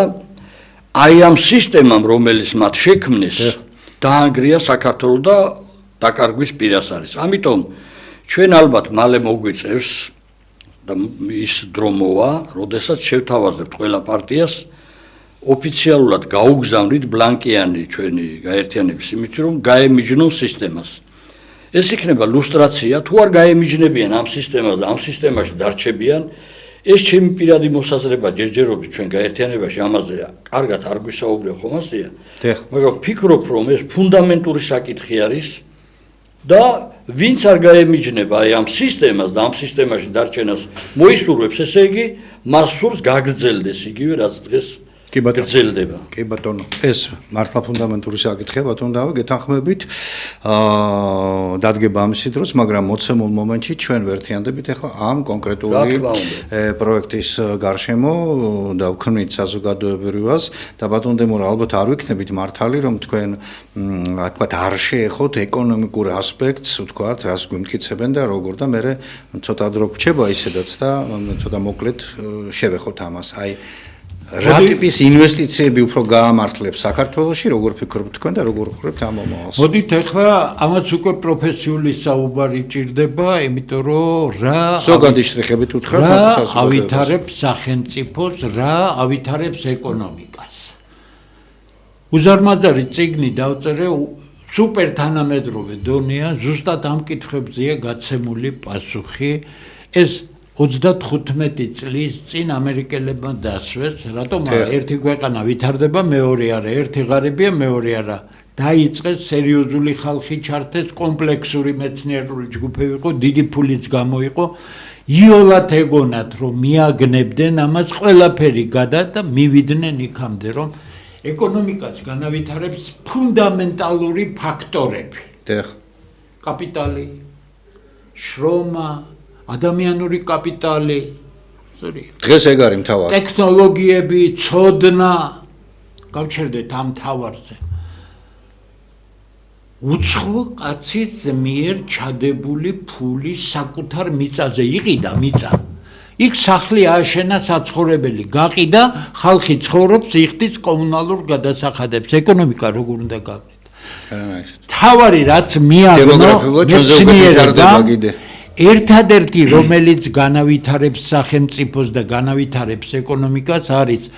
აი ამ სისტემამ რომელიც მათ შექმნეს დაანგრია საქართველოს და დაკარგვის პირას არის. ამიტომ ჩვენ ალბათ მალე მოგვიწევს და ის დრო მოვა, როდესაც შევთავაზებთ ყველა პარტიას ოფიციალურად გაუგზავნით ბლანკიანი ჩვენი გაერთიანების იმით რომ გაემიჯნონ სისტემას. ეს იქნება ლუსტრაცია, თუ არ გაემიჯნებიან ამ სისტემას და ამ სისტემაში დარჩებიან ეს ჩემი პირადი მოსაზრება ჯერჯერობით ჩვენ გაერთიანებაში ამაზე კარგად არ გვისაუბრია ხომ ასეა მაგრამ ფიქრობ რომ ეს ფუნდამენტური საკითხი არის და ვინც არ გაემიჯნება აი ამ სისტემას და ამ სისტემაში დარჩენას მოისურვებს ესე იგი მას სურს გაგრძელდეს იგივე რაც დღეს გრძელდება კი ბატონო ეს მართლა ფუნდამენტური საკითხია ბატონო დავი გეთანხმებით დადგება ამისი დროს მაგრამ მოცემულ მომენტში ჩვენ ვერთიანდებით ახლა ამ კონკრეტული პროექტის გარშემო და ვქმნით საზოგადოებრივას და ბატონო დემორა ალბათ არ ვიქნებით მართალი რომ თქვენ თქვათ არ შეეხოთ ეკონომიკურ ასპექტს თქვათ რას გვიმტკიცებენ და როგორ და მე ცოტა დრო გრჩება ისედაც და ცოტა მოკლედ შევეხოთ ამას აი რა ტიპის ინვესტიციები უფრო გაამართლებს საქართველოში, როგორ ფიქრობთ თქვენ და როგორ ხვდებით ამ მომავალს? მოდით ახლა ამაც უკვე პროფესიული საუბარი ჭირდება, იმიტომ რომ რა ზოგადი შტრიხებით უთხრათ საზოგადოებას. რა ავითარებს სახელმწიფოს, რა ავითარებს ეკონომიკას. უზარმაზარი წიგნი დავწერე სუპერ თანამედროვე დონეა, ზუსტად ამ კითხვებზეა გაცემული პასუხი. ეს 35 წლის წინ ამერიკელებმა დასვეს, რატომ ერთი ქვეყანა ვითარდება, მეორე არა, ერთი ღარიბია, მეორე არა. დაიწყეს სერიოზული ხალხი ჩართეს, კომპლექსური მეცნიერული ჯგუფები იყო, დიდი ფულიც გამოიყო. იოლად ეგონათ, რომ მიაგნებდნენ ამას ყველაფერი გადა და მივიდნენ იქამდე, რომ ეკონომიკას განავითარებს ფუნდამენტალური ფაქტორები. კაპიტალი, შრომა ადამიანური კაპიტალი, დღეს ეგ არის მთავარი. ტექნოლოგიები, ცოდნა, გავჩერდეთ ამ თავარზე. უცხო კაცის მიერ ჩადებული ფული საკუთარ მიწაზე იყიდა მიწა. იქ სახლი ააშენა საცხოვრებელი, გაყიდა, ხალხი ცხოვრობს, იხდის კომუნალურ გადასახადებს. ეკონომიკა როგორ უნდა გაგვით? თავარი რაც მიაგნო მეცნიერებმა ერთადერთი რომელიც განავითარებს სახელმწიფოს და განავითარებს ეკონომიკას არის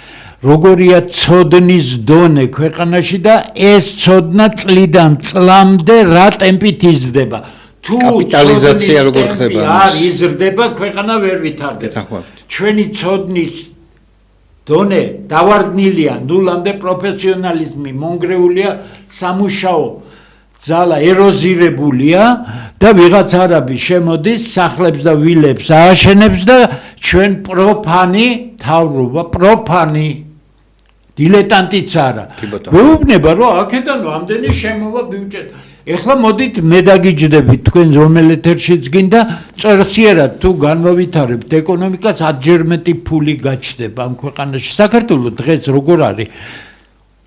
როგორია ცოდნის დონე ქვეყანაში და ეს ცოდნა წლიდან წლამდე რა ტემპით იზრდება. თუ კაპიტალიზაცია როგორ ხდება? არ იზრდება, ქვეყანა ვერ ვითარდება. ჩვენი ცოდნის დონე დავარდნილია ნულამდე, პროფესიონალიზმი მონგრეულია, სამუშაო ძალა ეროზირებულია და ვიღაც არაბი შემოდის, სახლებს და ვილებს ააშენებს და ჩვენ პროფანი თავრობა, პროფანი დილეტანტიც არა. გვეუბნება რომ აქედან ამდენი შემოვა ბიუჯეტი. ეხლა მოდით მე დაგიჯდებით თქვენ რომელ ეთერშიც გინდა წერციერად თუ განმოვითარებთ ეკონომიკას 10-ჯერ მეტი ფული გაჩნდება ამ ქვეყანაში. საქართველოს დღეს როგორ არის?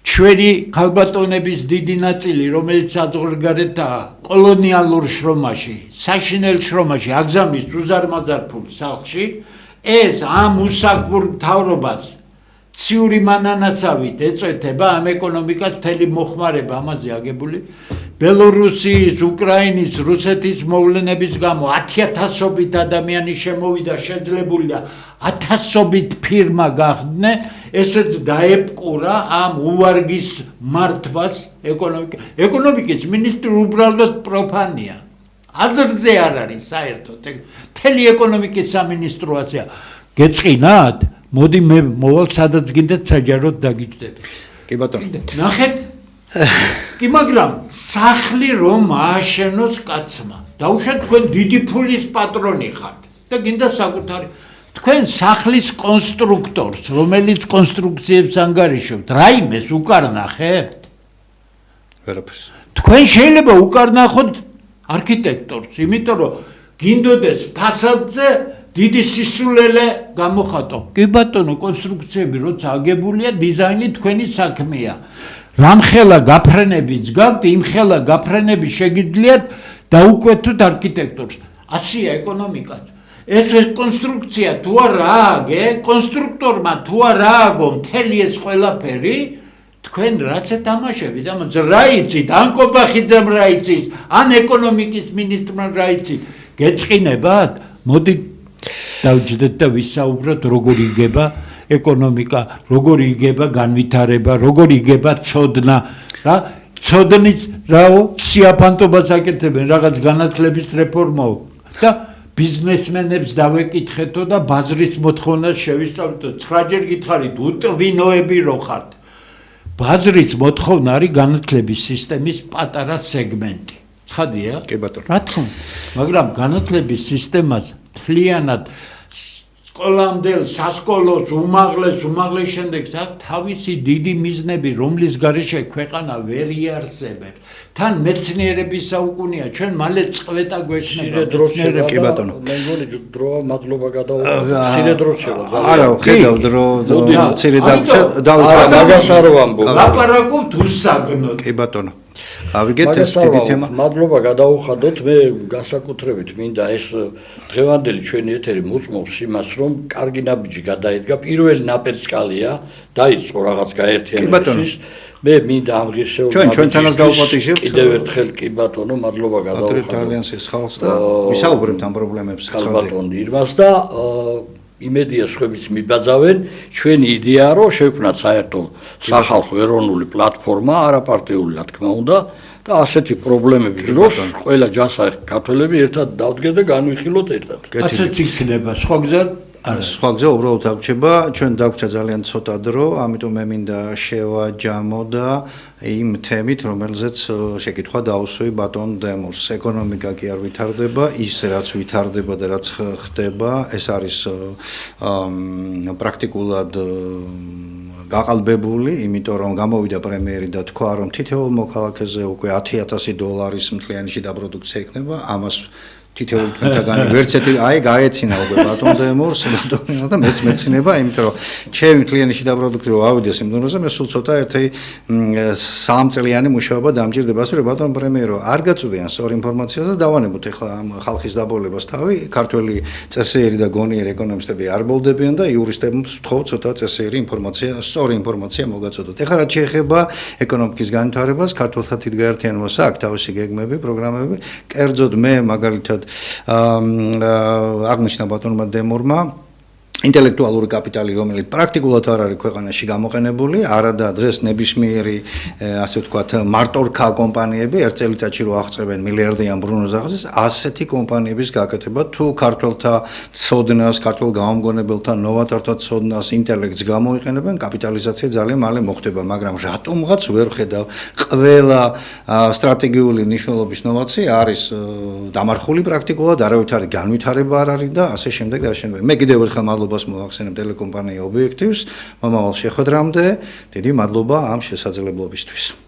ჩვენი ქალბატონების დიდი ნაწილი, რომელიც საზღვარგარეთაა, კოლონიალურ შრომაში, საშინელ შრომაში აგზავნის უზარმაზარ ფულს სახლში, ეს ამ უსაგბურ მთავრობას ციური მანანასავით ეწვეთება ამ ეკონომიკას მთელი მოხმარება ამაზე აგებული. ბელორუსიის, უკრაინის, რუსეთის მოვლენების გამო 10,000-ობით ადამიანი შემოვიდა, შეძლებული 1000-ობით ფირმა გახდნენ, ესეც დაეპყურა ამ უვარგის მართვას ეკონომიკის მინისტრი უბრალოდ პროფანია. აზრზე არ არის საერთოდ. მთელი ეკონომიკის სამინისტრო ასეა. გეწყინათ? მოდი მე მოვალ სადაც გინდათ საჯაროდ დაგიჯდებით. კი ბატონო. ნახეთ კი მაგრამ სახლი რომ ააშენოს კაცმა დაუშვათ თქვენ დიდი ფულის პატრონი ხართ და გინდა საკუთარი თქვენ სახლის კონსტრუქტორს რომელიც კონსტრუქციებს ანგარიშობთ რაიმეს უკარნახებთ ვერაფერს თქვენ შეიძლება უკარნახოთ არქიტექტორს იმიტომ რომ გინდოდეს ფასადზე დიდი სისულელე გამოხატო კი ბატონო კონსტრუქციები როცა აგებულია დიზაინი თქვენი საქმეა რამხელა გაფრენებიც გაქვთ, იმხელა გაფრენები შეგიძლიათ დაუკვეთოთ არქიტექტორს. ასია ეკონომიკაც. ეს კონსტრუქცია თუ არა ააგე, კონსტრუქტორმა თუ არა ააგო მთელი ეს ყველაფერი, თქვენ რაც ეთამაშებით, ამას რა იცით, ან კობახიძემ რა იცით, ან ეკონომიკის მინისტრმა რა იცით, გეწყინებათ? მოდი დავჯდეთ და ვისაუბროთ როგორ იგება ეკონომიკა, როგორ იგება განვითარება, როგორ იგება ცოდნა, რა? ცოდნით რაო სიაფანტობას აკეთებენ რაღაც განათლების რეფორმაო და ბიზნესმენებს დავეკითხეთო და ბაზრის მოთხოვნას შევისწავლეთო. 9-ჯერ გითხარით, უტვინოები რო ხართ. ბაზრის მოთხოვნა არის განათლების სისტემის პატარა სეგმენტი. ცხადია? კი ბატონო. რა თქმა უნდა, მაგრამ განათლების სისტემას მთლიანად სკოლამდელ სასკოლოს უმაღლეს შემდეგ თავისი დიდი მიზნები რომლის გარეშე ქვეყანა ვერ იარსებებს თან მეცნიერების საუკუნეა ჩვენ მალე წვეტა გვექნება კი ბატონო მე მგონი დროა მადლობა გადაუხადა მცირე დრო შევა არა ხედავთ რომ მცირე დავით მაგას არ ვამბობ ლაპარაკობთ უსაგნოდ კი ბატონო ავიგეთ ეს დიდი თემა მადლობა გადაუხადოთ მე განსაკუთრებით მინდა ეს დღევანდელი ჩვენი ეთერი მოწმობს იმას რომ კარგი ნაბიჯი გადაედგა პირველი ნაპერწკალია დაიწყო რაღაც გაერთიანების მე მინდა ამ ღირსეულს ჩვენთანაც დავუპატიჟებთ კიდევ ერთხელ კი ბატონო მადლობა გადაუხადოთ ალიანსის ხალხს და ვისაუბრებთ ამ პრობლემებს ბატონო ირმას და იმედია სხვებიც მიბაძავენ ჩვენი იდეაა რომ შევქმნათ საერთო სახალხო ეროვნული პლატფორმა არაპარტიული რა თქმა უნდა და ასეთი პრობლემების დროს ყველა ჯანსაღი ქართველები ერთად დავდგეთ და განვიხილოთ ერთად ასეც იქნება სხვა გზა არა სხვა გზა უბრალოდ აღჩება ჩვენ დაგვრჩა ძალიან ცოტა დრო ამიტომ მე მინდა შევაჯამო და იმ თემით რომელზეც შეკითხვა დაუსვი ბატონ დემურს ეკონომიკა კი არ ვითარდება ის რაც ვითარდება და რაც ხდება ეს არის პრაქტიკულად გაყალბებული იმიტომ რომ გამოვიდა პრემიერი და თქვა რომ თითოეულ მოქალაქეზე უკვე $10,000 მთლიანში დაპროდუქცია იქნება ამას თითოეული თქვენთაგანი ვერცეთი აი გაეცინა უკვე ბატონ დემურს ბატონო და მეც მეცინება იმიტომ რომ ჩემი კლიანტი და პროდუქტი რო ავიდეს იმ დონეზე მე სულ ცოტა ერთი 3 წლიანი მუშაობა დამჭირდება ასე რომ ბატონ პრემიერო არ გაწვდიან სწორ ინფორმაციას და დავანებოთ ეხლა ამ ხალხის დაბოლებას თავი ქართველი წესიერი და გონიერი ეკონომისტები არ ბოლდებიან და იურისტებს ვთხოვთ ცოტა წესიერი ინფორმაცია სწორი ინფორმაცია მოგაწოდოთ ეხლა რაც შეეხება ეკონომიკის განვითარებას ქართულთა თითგაერთიანობას აქვს თავისი გეგმები პროგრამები კერძოდ მე მაგალითად აღნიშნა ბატონმა დემურმა ინტელექტუალური კაპიტალი, რომელიც პრაქტიკულად არ არის ქვეყანაში გამოყენებული, არადა დღეს ნებისმიერი, ასე ვთქვათ, მარტორქა კომპანიები ერთ წელიწადში რო აღწევენ მილიარდიან ბრუნვას აღწევს, ასეთი კომპანიების გაკეთება თუ ქართველთა ცოდნას, ქართულ გამომგონებელთა ნოვატორთა ცოდნას, ინტელექტს გამოიყენებენ, კაპიტალიზაცია ძალიან მალე მოხდება, მაგრამ რატომღაც ვერ ხედავ ყველა სტრატეგიული მნიშვნელობის ნოვაცია არის დამარხული პრაქტიკულად, არავით არის განვითარება არ არის და ასე შემდეგ და შემდეგ. მე კიდევ ერთხელ მადლობას მოვახსენებ ტელეკომპანია ობიექტივს მომავალ შეხვედრამდე. დიდი მადლობა ამ შესაძლებლობისთვის.